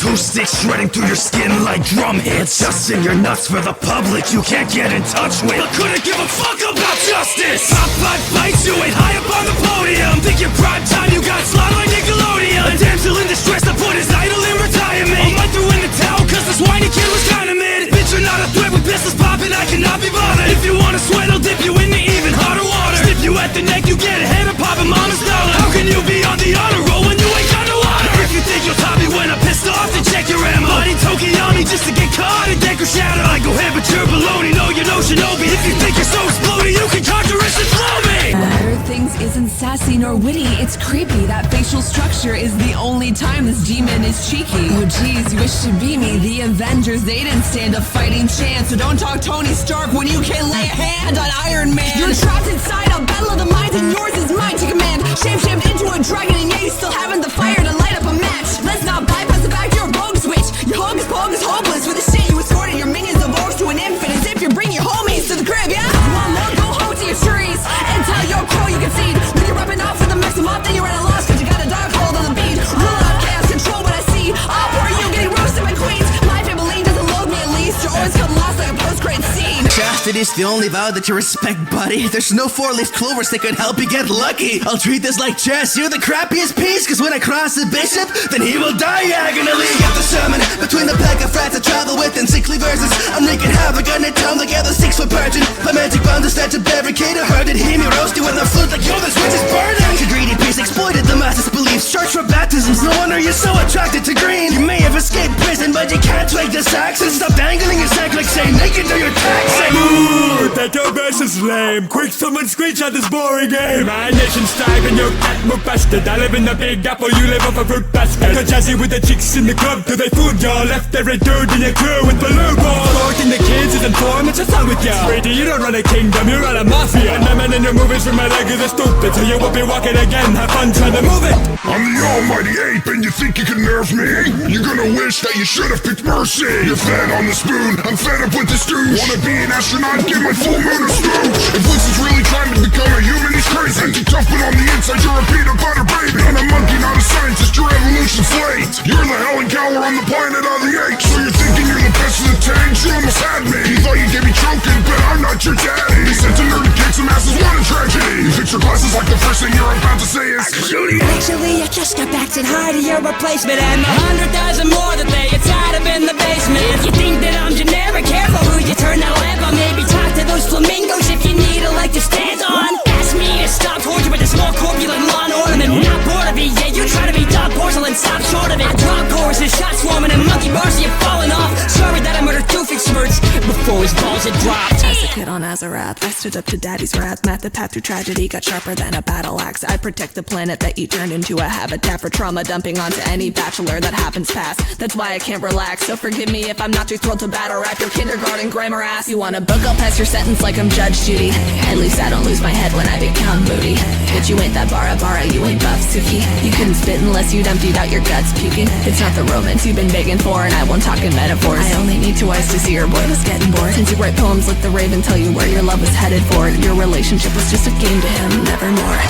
2 sticks shredding through your skin like drum hits. Just in your nuts for the public you can't get in touch with. But couldn't give a fuck about justice. Top 5 fights, you ain't high up on the podium. Think your prime time, you got slot like Nickelodeon. A damsel in distress that put his idol in retirement. I might throw in the towel cause this whiny kid was kinda mid. Bitch, you're not a threat with pistols popping, I cannot be bothered. If you wanna sweat, I'll dip you in the even hotter water. Snip you at the neck, you get a head and pop a mama's dollar. How can you be on the honor roll when you ain't got no honor? If you think you'll top me when I'm pissed off, then check your ammo. Bloody Tokiyami just to get caught and Deku Shadow. I go ahead, but you're baloney, no, you're no Shinobi. If you think you're so exploding, you can conjure us and blow me. Better things isn't sassy. classy nor witty, it's creepy. That facial structure is the only time this demon is cheeky. Oh geez, you wish to be me, the Avengers, they didn't stand a fighting chance. So don't talk Tony Stark when you can lay a hand on Iron Man. You're trapped inside a battle of the minds and yours is mine to command. Shape-shaped into a dragon and yeah, you still haven't the fire to light up a match. Let's not bypass the back door rogue switch. Your hocus pocus hopeless for the shit you escorted your minions of orcs to an infant as if you're bringing your homies to the crib, yeah? Well, look, go home to your trees and tell your crow you concede. When you're rapping off with the mix 'em up, then you're at a loss cause you got a dog hold on the beat. Rule out chaos, control what I see. All for you getting roasted by queens. My family doesn't load me at least. Your always come last like a post-grade scene. Chastity's the only vow that you respect, buddy. There's no four-leaf clovers that could help you get lucky. I'll treat this like chess, you're the crappiest piece, cause when I cross the bishop, then he will diagonally. Got the sermon between the pack of frats I travel with in sickly verses. I'm wreaking havoc on it down together, 6-foot virgin. My magic bond is that to barricade a herd and hear me roast you with a flute like yo, this witch is burning. Your greedy beast exploited the masses' beliefs. Church for baptisms, no wonder you're so attracted to green. You may have escaped prison, but you can't twig the sacks and stop dangling your sack like say naked to your tax. Ooh, that your verse is lame. Quick, someone screenshot this boring game. My nation's thriving, you're Atmo bastard. I live in the Big Apple, you live off a fruit basket. You're jazzy with the chicks in the club. Do they food y'all? Left every dude in your crew with balloon balls. Stalking the kids is informants, what's wrong with y'all? Sweetie, you don't run a kingdom, you run a mafia. And the men in your movies from my leg is stupid, so you won't be walking again. Have fun trying to move it. I'm the almighty ape and you think you can nerve me? You're gonna wish that you should have picked mercy. You're fed on the spoon, I'm fed up with this douche. Wanna be an astronaut, give my full moon a stooge. If Winston's really trying to become a human, he's crazy. Acting tough but on the inside you're a peanut butter baby. I'm a monkey, not a scientist, your evolution's late. You're the Helen Keller on the planet of the apes. So you're thinking you're the best of the tanks, you almost had me. You thought you'd get me choking, but I'm not your daddy. You sent a nerd to kick some asses, what a tragedy. You fix your glasses like the first thing you're about to say is Actually, I just got back and hired your replacement. And 100,000 more that they had tied up in the basement. If you think that I'm generic, careful who you turn that lamp on. Maybe talk to those flamingos if you need a leg to stand on. Ask me to stop torture with a small corpulent lawn ornament. Not bored of it, yeah, you try to be dog porcelain, stop short of it. I drop courses, shot swarming and monkey bars, you've fallen off. Sorry that I murdered two experts before his balls had dropped. As a kid on Azarath, I stood up to daddy's wrath. Math the path through tragedy got sharper than a battle axe. I protect the planet that you turned into a habitat for trauma, dumping onto any bachelor that happens past. That's why I can't relax, so forgive me if I'm not too thrilled to battle rap your kindergarten grammar ass. You want a book, I'll pass your sentence like I'm Judge Judy. At least I don't lose my head when I become moody. But you ain't that bara, you ain't buff Suki. You couldn't spit unless you'd emptied out your guts puking. It's not the romance you've been begging for, and I won't talk in metaphors. I only need 2 eyes to see your boy was getting bored. Since you write poems like the Raven tell you where your love was headed for. Your relationship was just a game to him, nevermore.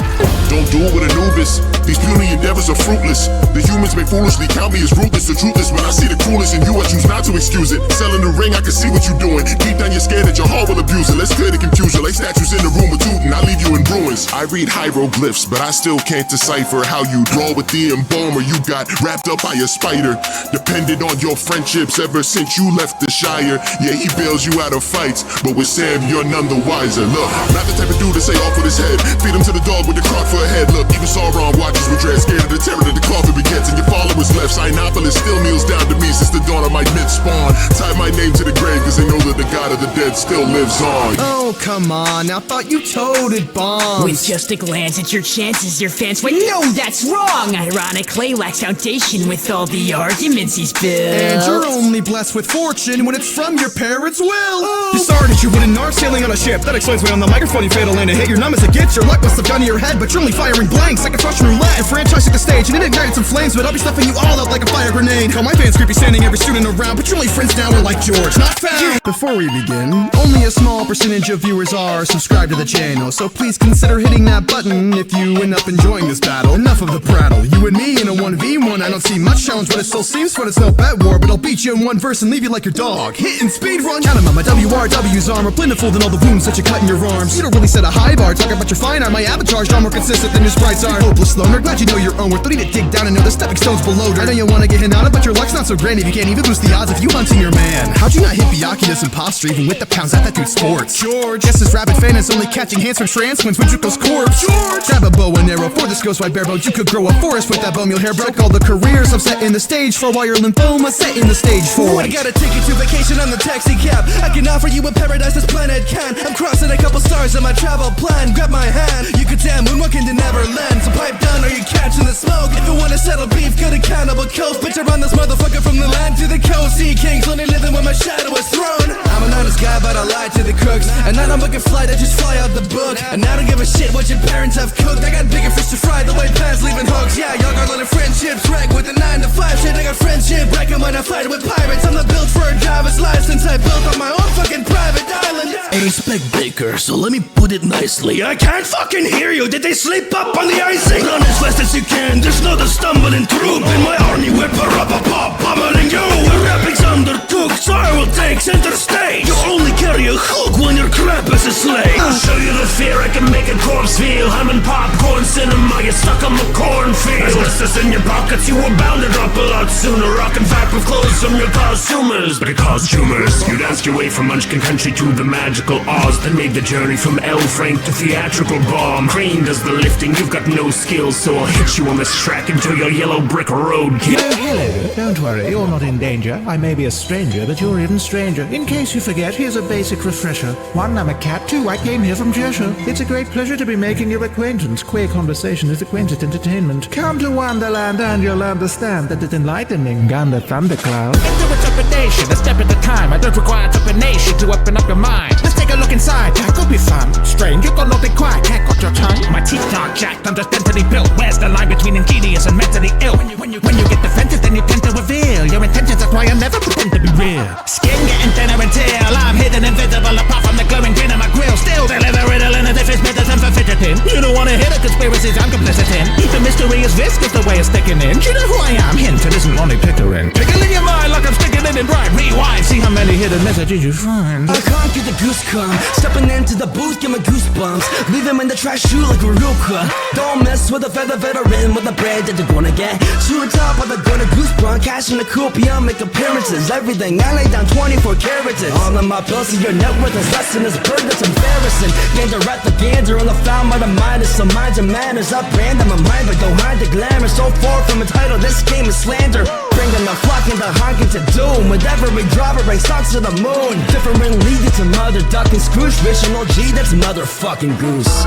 Don't do it with Anubis. These puny endeavors are fruitless. The humans may foolishly count me as ruthless or truthless. When I see the coolest in you, I choose not to excuse it. Selling the ring, I can see what you're doing. Deep down you're scared that your heart will abuse it. Let's clear the confusion like statues in the room of Tootin'. I leave you in ruins. I read hieroglyphs, but I still can't decipher how you draw with the embalmer. You got wrapped up by a spider. Depended on your friendships ever since you left the Shire. Yeah, he bails you out of fights, but with Sam, you're none the wiser. Look, not the type of dude to say off with his head. Feed him to the dog with the crock for a head. Look, even Sauron watches with dread, scared of the terror that the coffin begets. And your followers left Sinopolis still kneels down to me since the dawn of my myth spawn. Tie my name to the grave cause they know that the god of the dead still lives on. Oh, come on, I thought you toted bombs. With just a glance at your chances, your fans went, no, that's wrong. Ironically, lacks foundation with all the arguments he's built. And you're only blessed with fortune when it's from your parents' will. You're sorry that you wouldn't narc sailing on a ship. That explains why on the microphone you fatal and to hit your numb as it gets. Your luck must have gone to your head, but you're only firing blanks like a Russian roulette. And franchise at the stage and it ignited some flames, but I'll be stuffing you all up like a fire grenade. Call my fans creepy, standing every student around, but your only friends now are like George, not found. Before we begin, only a small percentage of viewers are subscribed to the channel, so please consider hitting that button if you end up enjoying this battle. Enough of the prattle. You and me in a 1v1, I don't see much challenge, but it still seems fun. It's no bet war, but I'll beat you in one verse and leave you like your dog. Hitting speed run, count 'em out. My WRW's armor plentiful than all the wounds that you cut in your arms. You don't really set a high bar, talk about your fine art. My avatar's far more consistent than your sprites are. Hopeless loner, glad you know your own worth. Don't need to dig down and know the stepping stones below dirt. I know you wanna get hit on it, but your luck's not so great if you can't even boost the odds of you hunting your man. How'd you not hit Byakuya as imposter even with the pounds at that dude's sports? George, guess this rabid fan is only catching hands from trans twins when Juko's corpse. George, grab a bow and arrow for this ghost white bare bow. You could grow a forest with that bone meal hair. Broke all the careers I'm set in the stage for while your lymphoma set in the stage for. I got a ticket to vacation on the taxi cab. I can offer you a paradise this planet can. I'm crossing a couple stars on my travel plan. Grab my hand, you could damn moonwalking to Neverland. So pipe down or you catching the smoke. If you wanna settle beef, go to Cannibal Coast. Picture on this motherfucker from the land to the coast. Sea kings only living where my shadow is thrown. I'm an honest guy but I lie to the crooks. And I don't book a flight, I just fly out the book. And I don't give a shit what your parents have cooked. I got bigger fish to fry, the way pants leaving hooks. Yeah, y'all got a lot of friendships wreck with a 9 to 5 shit. I got friendship wrecking when I fight with pirates. I'm not built for a driver's license, I built on my own fucking private island. I respect Baker, so let me put it nicely. I can't fucking hear you, did they sleep up on the icing? Run as fast as you can, there's not a stumbling troop in my army whipper up a pop, pummeling you. The rapping's undercooked, so I will take center stage. You only carry a hook when your crap is a slave. I'll show you the fear I can make a corpse feel. Ham and popcorn cinema, you're stuck on the cornfield. As in your pockets, you were bound to drop a lot sooner. Rockin' fat with clothes from your costumers. But it caused tumors. You'd ask your way from Munchkin Country to the magical Oz, then made the journey from L. Frank to theatrical bomb. Crane does the lifting, you've got no skills, so I'll hit you on this track into your yellow brick road, kid. Hello. Don't worry, you're not in danger. I may be a stranger, but you're even stranger. In case you forget, here's a basic refresher. 1, I'm a cat. 2, I came here from Cheshire. It's a great pleasure to be making your acquaintance. Queer conversation is the quaintest entertainment. Come to Wonderland and you'll understand that it's enlightening. Gone the thundercloud. Into a trepidation, a step at a time. I don't require trepidation to open up your mind. Let's take a look inside, that could be fun. Strange, you got nothing quiet, can't got your tongue. My teeth are jacked, I'm just densely built. Where's the line between ingenious and mentally ill? When you get defensive, then you tend to reveal your intentions, that's why I never pretend to be real. Skin getting thinner and tail, I'm hidden invisible apart from the glowing grin on my grill. Still deliver riddle in a different medicine for fidgeting. You don't wanna hear the conspiracies I'm complicit in. The mystery is viscous, the way it's sticking in. Do you know who I am? Hint, it isn't Ronnie Pickering. Tickling your mind like I'm sticking it in right. Rewind, see how many hidden messages you find. I can't get the goose come. Stepping into the booth, give me goosebumps. Leave him in the trash shoe like Ruka. Don't mess with a feather veteran with the bread that you're gonna get. To the top of the gonna goosebump. Cash in the coupe, make appearances. Everything, I lay down 24 carats. All of my pills and your net worth is less than this bird that's embarrassing. Gander at the gander on the found by the mind. Some minds and manners. I brand on my mind, but don't hide the glamour. So far from a title, this game is slander. Bringing the flock and the honking to doom. With every drop, it brings stocks to the moon. Different leading to Mother Duck and Scrooge. Rich and OG, that's motherfucking goose.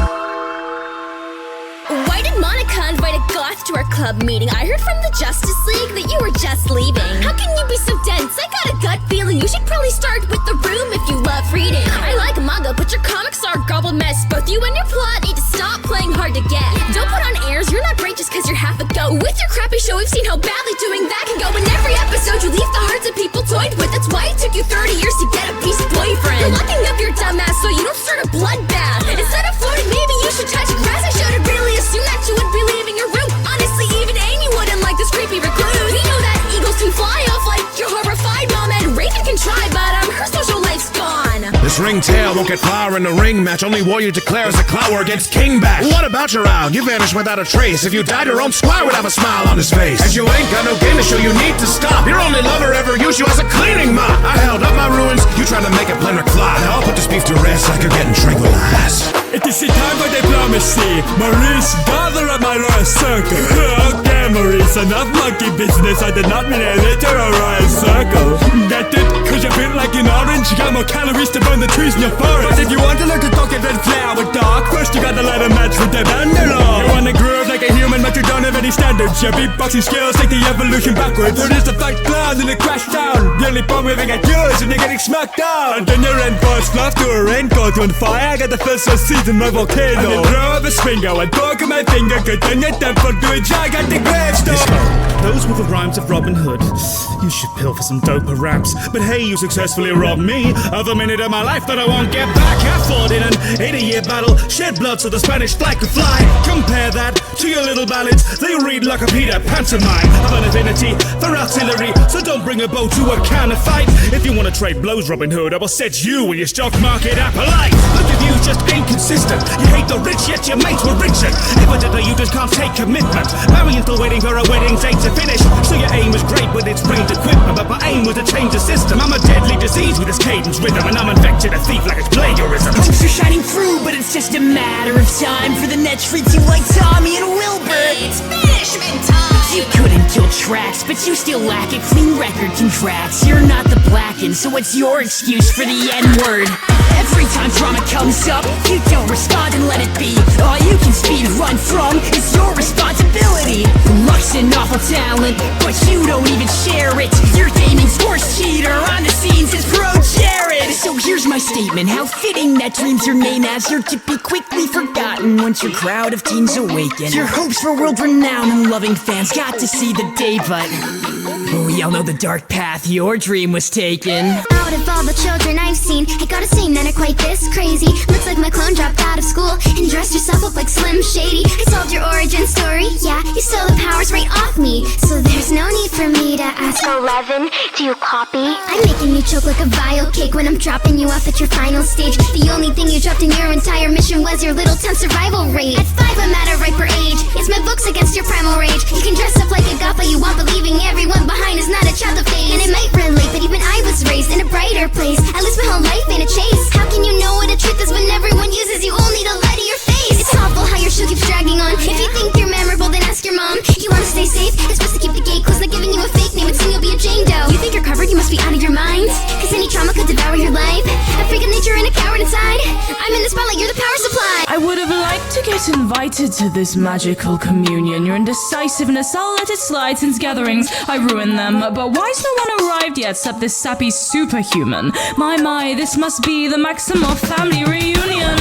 Why did Monica invite a goth to our club meeting? I heard from the Justice League that you were just leaving. How can you be so dense? I got a gut feeling you should probably start with The Room if you love reading. I like manga, but your comics are gobbled mess. Both you and your plot need to stop playing hard to get. Don't put on airs, you're not great just cause you're half a go. With your crappy show, we've seen how badly doing that can go. In every episode, you leave the hearts of people toyed with. That's why it took you 30 years to get a decent boyfriend. You're locking up your dumb ass so you don't start a bloodbath. Instead of floating, maybe you should touch grass. I should have really assumed that you would be leaving your room. Honestly, even Amy wouldn't like this creepy recluse. We know that eagles can fly off like your horrified mom, and Raven can try, but her social life's gone. This ringtail won't get far in the ring match. Only warrior declares the clower against King Bash. What about your round? You vanished without a trace. If you died, your own squire would have a smile on his face. And you ain't got no game to show, you need to stop. Your only lover ever used you as a cleaning mop. I held up my ruins, you tried to make it plain or clot. Now I'll put this beef to rest like you're getting tranquilized. It is the time for diplomacy. Maurice, gather at my royal circle. Okay, Maurice, enough monkey business. I did not mean a literal royal circle. Get it? Cause you feel like an orange. You got more calories to burn the trees in your forest. But if you want to learn to talk and then flower dog, first you gotta let a match with the Vanderlong. You wanna groove like a human, but you don't have any standards. Your beatboxing skills take the evolution backwards. There is a fight clown in a crash town. The only bomb waving at yours and you're getting smacked down. And then your rainbows fluff to a raincoat. On fire, I got the first seat in my volcano. And then throw up a swingo and poke my finger. Could turn your temple to a gigantic gravestone. Those were the rhymes of Robin Hood. You should pilfer some doper raps. But hey, you successfully robbed me of a minute of my life that I won't get back. I fought in an 80-year battle, shed blood so the Spanish flag could fly. Compare that to your little ballads. They read like a Peter pantomime. I've an affinity for artillery, so don't bring a bow to a camp. kind of fight. If you wanna trade blows, Robin Hood, I will set you in your stock market appetite. Look at you, just inconsistent. You hate the rich, yet your mates were richer. Evidently you just can't take commitment. Marrying still waiting for a wedding date to finish. So your aim was great with its brained equipment, but my aim was to change the system. I'm a deadly disease with this cadence rhythm, and I'm infected a thief like it's plagiarism. Hopes are shining through, but it's just a matter of time for the net treats you like Tommy and Wilbur. It's banishment time! You couldn't kill tracks, but you still lack a clean record contracts. You're not the Blacken, so what's your excuse for the N-word? Every time drama comes up, you don't respond and let it be. All you can speed run from is your responsibility. Luck's an awful talent, but you don't even share it. Your gaming's worst cheater on the scenes is Pro Jared. So here's my statement, how fitting that dreams remain as you're to be quickly forgotten once your crowd of teens awaken. Your hopes for world renown and loving fans got to see the day, but we all know the dark path your dream was taken. Out of all the children I've seen, I gotta say none are quite this crazy. Looks like my clone dropped out of school and dressed yourself up like Slim Shady. I solved your origin story, yeah, you stole the powers right off me. So there's no need for me to ask 11, do you copy? I'm making you choke like a vile cake when I'm dropping you off at your final stage. The only thing you dropped in your entire mission was your little 10 survival rate. At 5 I'm at a riper age, it's my books against your primal rage. You can dress up like a goth but you want believing everyone behind is not a child of phase. And it might relate, but even I was raised in a brighter place. At least my whole life ain't a chase. How can you know what a truth is when everyone uses you only to lie to your face? It's awful how your show keeps dragging on. If you think you're memorable, then ask your mom. You wanna stay safe? It's best to keep the gate closed, not giving you a fake name and soon you'll be a Jane Doe. You think you're covered? You must be out of your mind. Cause any trauma could devour your life. A freak of nature and a coward inside. I'm in the spotlight, you're the power supply. I would have liked to get invited to this magical communion. Your indecisiveness, I'll let it slide since gatherings I ruined them. But why's no one arrived yet except this sappy superhuman? My, this must be the Maximoff family reunion.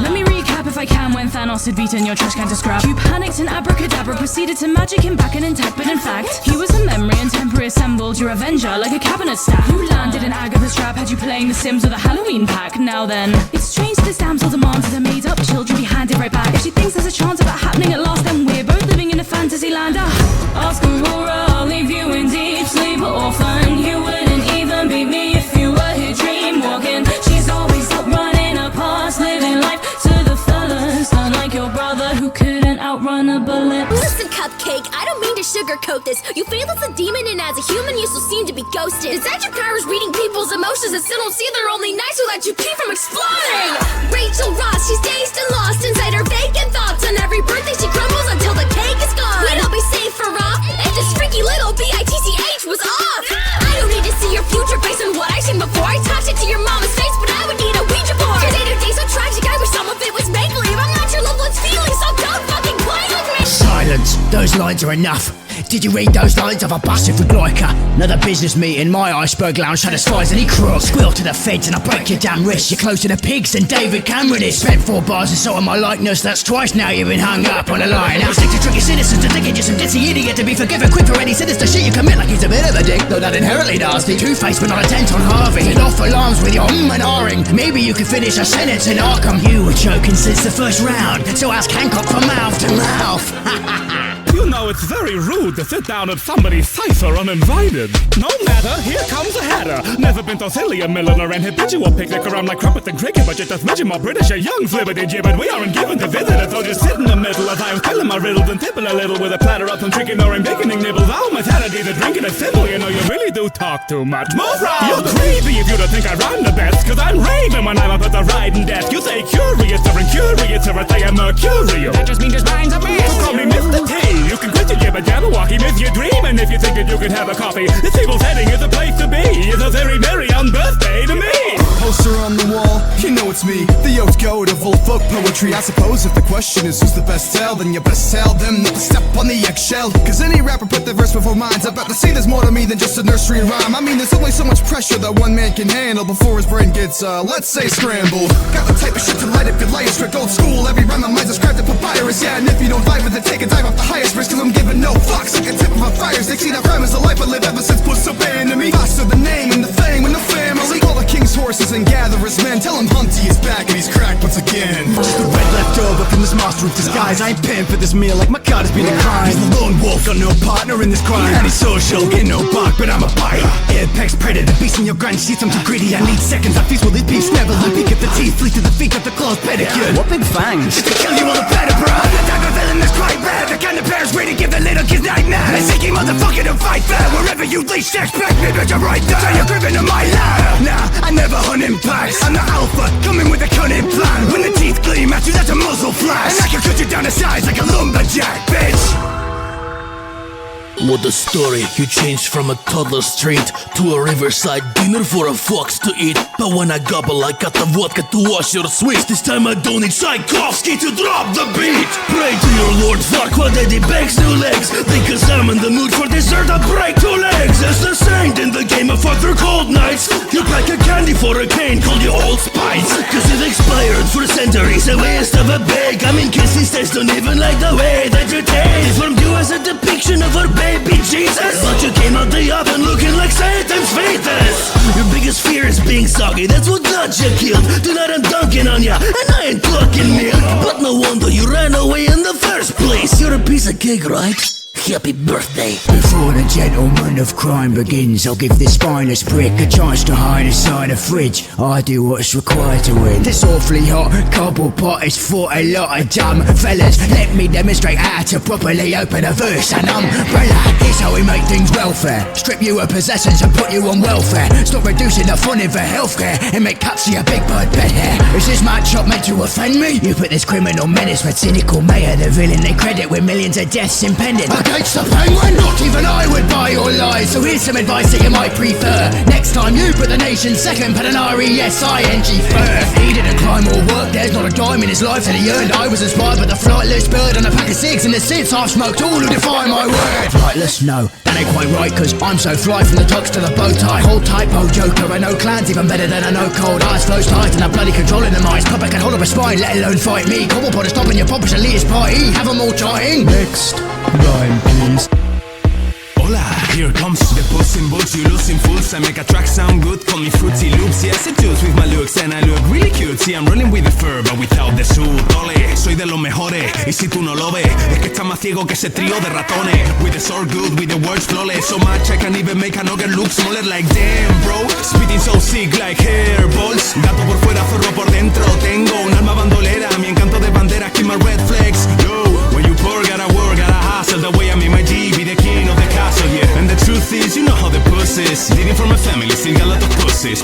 Let me recap if I can when Thanos had beaten your trash can to scrap. You panicked and abracadabra proceeded to magic him back and intact, but in fact, he was a memory and temporary assembled your Avenger like a cabinet staff. You landed in Agatha's trap, had you playing The Sims with a Halloween pack. Now then, it's strange this damsel demands that a made-up children be handed right back. If she thinks there's a chance of that happening at last, then we're both living in a fantasy land. Ask Aurora, I'll leave you in deep sleep, orphan. You wouldn't even beat me if you were here dream walking. She's always up running her past, living life to the fullest, unlike your brother who couldn't outrun a bullet. Listen, Cupcake, I don't mean to sugarcoat this. You failed as a demon and as a human you still seem to be ghosted. Is that your powers reading people's emotions and still don't see they're only nice who let you keep from exploding? Rachel Ross, she's dazed and lost inside her vacant thoughts. On every birthday she crumbles until the cake is gone. We'd all be safe for Rob if this freaky little bitch was off. I don't need to see your future based on what I've seen before. I touched it to your mama's face, but I would need a Ouija board. Your day-to-day so tragic, I wish some of it was make-believe. I'm not your loved one's feelings, so don't fucking play with me. Silence. Those lines are enough. Did you read those lines? I've busted for Gloica. Another business meeting, my iceberg lounge satisfies any crook. Squeal to the feds and I break your damn wrist. You're closer to pigs than David Cameron is. Spent 4 bars and so on my likeness. That's twice now you've been hung up on a line. Now stick to tricky citizens to thinking you're some ditzy idiot to be forgiven quick for any sinister shit you commit. Like he's a bit of a dick, though not inherently nasty. Two-faced but not a dent on Harvey. Hit off alarms with your and ahhing. Maybe you could finish a sentence in Arkham. You were joking since the first round, so ask Hancock from mouth to mouth. You know it's very rude to sit down at somebody's cipher uninvited. No matter, here comes a hatter. Never been to silly, a milliner and habitual picnic around like crumpets and cricket, but just as more British, a young flibbity gibbet. We aren't given to visitors, so just sit in the middle as I'm filling my riddles and tipping a little with a platter of some chicken or baconing nibbles. Oh, my sanity, the drinking is simple, you know you really do talk too much. Move round! You're crazy if you don't think I rhyme the best, cause I'm raving when I'm up at the riding desk. You say curious or incurious, or I say I'm mercurial. That just means his mind's a mess. You call me Mr. T. You can quit your jibber jabber walkie, miss your dream, and if you think that you could have a coffee, this table setting is a place to be. It's a very merry on birthday to me. Poster on the wall, you know it's me, the oath goat of old folk poetry. I suppose if the question is who's the best tell, then you best tell them not to step on the eggshell. Cause any rapper put their verse before mine's about to see there's more to me than just a nursery rhyme. I mean there's only so much pressure that one man can handle before his brain gets, let's say scrambled. Got the type of shit to light up your life, strict old school. Every rhyme of mine's ascribed to papyrus. Yeah, and if you don't vibe with it, take a dive off the highest risk, cause I'm giving no fucks. Like a tip of a fire stick, see that rhyme is the life I live ever since puts so banned to me. Faster the name and the fame and the family. All the king's horses and gatherers men, tell him Hunty is back and he's cracked once again. Just the red left over from this master of disguise. I ain't paying for this meal like my card has been a crime. He's the lone wolf, got no partner in this crime. Antisocial, ain't no bark, but I'm a biter. Air apex predator, beast in your gun sheath. I'm too greedy, I need seconds. I feast with this beast, never the peak of the teeth, fleet to the feet of the claws, pedicure. What big fangs? Just to kill you on the platter, bro. The type of villain that's quite rare, the kind of parents ready to give the little kids nightmares. They seeking motherfucker to fight fair. Wherever you least expect me, bitch, I'm right there. So you're gripping to my ladder. Nah, I never hunt in packs. I'm the alpha, coming with a cunning plan. When the teeth gleam at you, that's a muzzle flash. And I can cut you down to size like a lumberjack, bitch. What a story, you changed from a toddler street to a riverside dinner for a fox to eat. But when I gobble, I got the vodka to wash your sweets. This time I don't need Tchaikovsky to drop the beat. Pray to your Lord Farquaad that he begs new legs. Because I'm in the mood for dessert, I'll break 2 legs. As the saint in the game of Father Cold Nights, you pack a candy for a cane called your Old Spice. Cause it expired for centuries, a waste of a bag. I mean, kisses taste don't even like the way that you taste. From you as a depiction of our baby Jesus, but you came out the oven looking like Satan's fetus. Your biggest fear is being soggy, that's what got you killed. Tonight I'm dunking on ya, and I ain't plucking milk. But no wonder you ran away in the first place. You're a piece of cake, right? Happy birthday. Before the gentleman of crime begins, I'll give this spineless prick a chance to hide inside a fridge. I do what's required to win. This awfully hot cobble pot is for a lot of dumb fellas. Let me demonstrate how to properly open a verse. An umbrella, here's how we make things welfare. Strip you of possessions and put you on welfare. Stop reducing the funding for healthcare and make cuts to your big bird bed hair. Is this matchup meant to offend me? You put this criminal menace with cynical mayor, the villain they credit with millions of deaths impending. Against the penguin, not even I would buy your lies. So here's some advice that you might prefer. Next time you put the nation second, put an R-E-S-I-N-G first. He didn't climb or work, there's not a dime in his life that he earned. I was inspired by the flightless bird and a pack of cigs in the sits I've smoked, all who defy my word. Flightless? No, that ain't quite right, cause I'm so fly from the tux to the bow tie. Hold tight, Bo Joker, I know clans even better than I know cold eyes. Flows tight and I'm bloody controlling the mice. Puppet can hold up a spine, let alone fight me. Cobblepot is stopping your pompous elitist party. Have them all trying. Next line, please. Hola, here comes the Puss in Boots, you losing fools. I make a track sound good, call me Fruity Loops. Yes, it does with my looks and I look really cute. See, I'm rolling with the fur, but without the suit. Ole, soy de los mejores, y si tú no lo ves, es que está más ciego que ese trío de ratones. With the sword good, with the words flawless. So much I can even make a nugget look smaller. Like damn, bro, spitting so sick like hairballs. Gato por fuera, zorro por dentro. Tengo un alma bandolera, mi encanto de bandera, keep my red flags. Yo, when you pour, gotta work, gotta hustle. The way I mean my G, be the king of the castle, yeah. And the truth is, you know how the puss is. Leading from a family, still got a lot of pussies.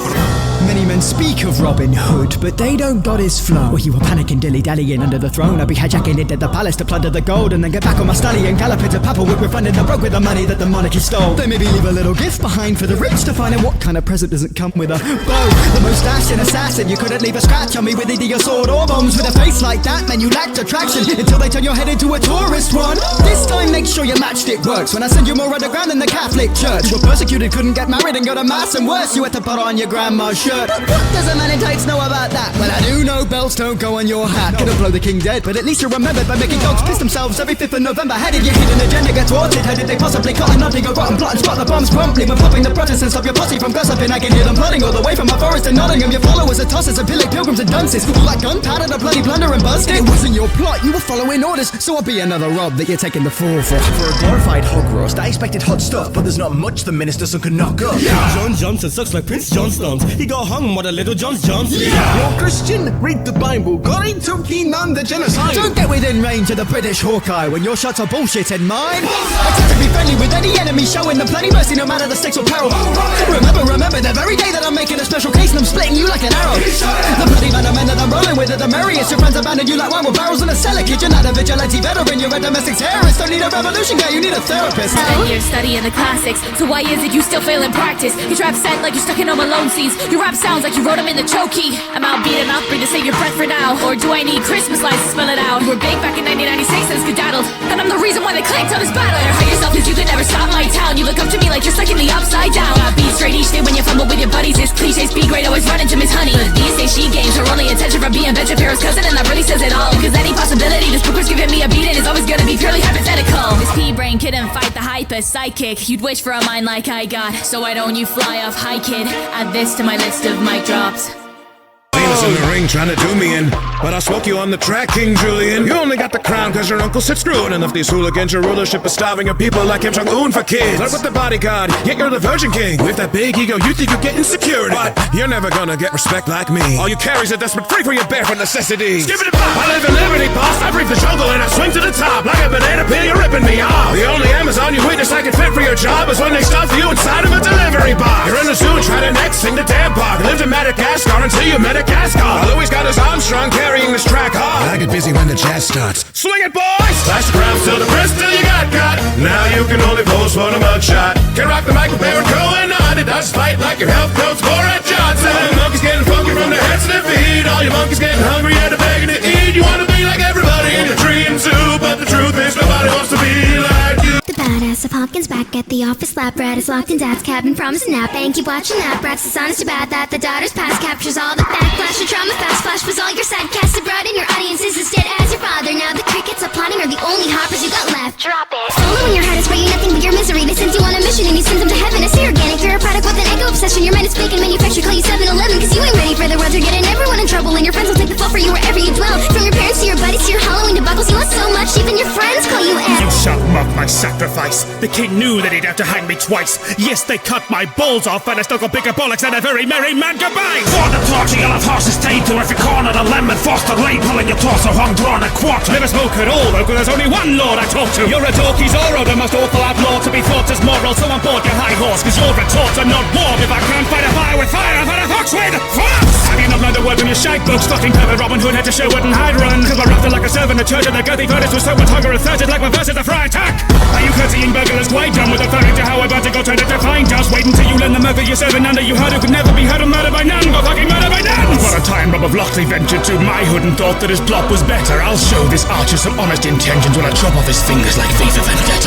Many men speak of Robin Hood, but they don't got his flow. Well, you were panicking, dilly-dallying under the throne. I'd be hijacking into the palace to plunder the gold, and then get back on my stallion, gallop into Papelwick, refunding the broke with the money that the monarchy stole. Then maybe leave a little gift behind for the rich to find out what kind of present doesn't come with a bow. The most dashing assassin, you couldn't leave a scratch on me with either your sword or bombs. With a face like that, man, you lacked attraction until they turn your head into a tourist one. This time, make sure your matchstick works. When I send you more underground than the Catholic Church. You were persecuted, couldn't get married and go to mass, and worse, you had to put on your grandma's shirt. But what does a man in tights know about that? Well, I do know belts don't go on your hat. Couldn't blow the king dead, but at least you're remembered by making dogs piss themselves every 5th of November. How did your hidden agenda get thwarted? How did they possibly cut a nothing, a rotten plot and spot the bombs promptly? When popping the Protestants of your posse from gossiping, I can hear them plotting all the way from my forest in Nottingham. Your followers are tossers and pillaged pilgrims and dunces. All that gunpowder, the bloody plunder and buzzed. It wasn't your plot, you were following orders, so I'll be another rob that you're taking the fall for. For a glorified hog roast, I expected hot stuff, but there's not much the minister can knock up. Yeah. John Johnson sucks like Prince Johnstones. He got hung by the little John Johnson. Yeah. You're Christian, read the Bible. God ain't too keen on the genocide. Don't get within range of the British Hawkeye when your shots are bullshit and mine. I tend to be friendly with any enemy, showing them plenty mercy no matter the stakes or peril. Remember the very day that I'm making a special case and I'm splitting you like an arrow. The bloody man of men that I'm rolling with are the merriest. Your friends abandon you like wine with barrels in a cellar. Kid, you're not a vigilante veteran, you're a domestic terrorist. Don't need a revolution, guy, you need a therapist. Spend years studying the classics, so why is it you still fail in practice? You trap set like you're stuck in Home Alone scenes. Your rap sounds like you wrote them in the choke key. I'm out beat 'em out, free to save your breath for now. Or do I need Christmas lights to spell it out? You were big back in 1996 and skedaddled, and I'm the reason why they clanked on this battle. Better hide yourself cause you could never stop my town. You look up to me like you're stuck in the upside down. I beat straight each day when you fumble with your buddies. This cliche speed grade always run into Miss Honey. But these days she gains her only attention from being Ben Shapiro's cousin, and that really says it all. Cause any possibility this book was giving me a beating is always gonna be purely hypothetical. This pea-brain couldn't fight the hyper psychic. You'd wish for a mind like I got, so why don't you fly off high, kid? Add this to my list of mic drops. famous in the ring trying to do me in, but I'll smoke you on the track, King Julian. You only got the crown cause your uncle sits screwing, and if these hooligans your rulership is starving your people like Kim Jong-un for kids. Flirt with the bodyguard, yet you're the Virgin King. With that big ego, you think you get insecurity, but you're never gonna get respect like me. All you carry's a desperate freak for your barefoot necessities. Give it a pop. I live in liberty, boss. I breathe the jungle and I swing to the top. Like a banana peel, you're ripping me off. The only Amazon you witness I can fit for your job is when they stuff you inside of a delivery box. You're in the zoo and try to next sing the damn park. Lived in Madagascar until you met a Cascar. Louis got his arm strong carrying this track hard. I get busy when the jazz starts. Swing it, boys! Flash the crowd till the crystal you got got. Now you can only pose for a mugshot. Can rock the mic with Baron Cohen on. It does fight like your health coach Borat Johnson. All you monkeys getting funky from their heads to their feet. All you monkeys getting hungry and begging to eat. You wanna be like everybody in your dream too, but the truth is nobody wants to be like you. The badass of Hopkins back at the office. Lab rat is locked in dad's cabin, promising nap. And keep watching that. Brat's is honest too bad that the daughter's past captures all the backlash and trauma. Fast flash was all your sad cast abroad, and your audience is as dead as your father. Now the crickets applauding are the only hoppers you got left. Drop it. Following your heart is spraying nothing but your misery. They sent you on a mission and you sent them to heaven. I see organic. You're a product with an ego obsession. Your mind is fake and manufactured. Call you 7-Eleven cause you ain't ready for the world. You're getting everyone in trouble, and your friends will take the fall for you wherever you dwell. From your parents to your buddies to your Halloween debacles, you want so much even your friends call you F. You shall mock my sacrifice. The king knew that he'd have to hang me twice. Yes, they cut my balls off, and I still got bigger bollocks than a very merry man goodbye. For the torture, you'll have horses tied to every corner. The lemon foster lane pulling your torso hung drawn a quarter. Never spoke at all, though, cause there's only one lord I talk to. You're a dorky Zorro, the most awful outlaw to be thought as moral. So on board your high horse, cause your retorts are not warm. If I can't fight a fire with fire, I'll fight a fox with fox. Have you not learned the word from your shag books? Fucking pervert Robin Hood had to show wouldn't hide run. Cause I roughed it like a servant at church, and the girthy furnace was so much hunger and thirsted like my verses a fry attack. Are you curtsying burglars quite done with referring to how we're about to go turn it to fine? Just wait until you learn the murder you're serving under. You heard who could never be heard of murder by none. Go fucking murder by none. For a time Rob of Locksley ventured to my hood and thought that his plot was better. I'll show this archer some honest intentions when I chop off his fingers like V for Vendetta.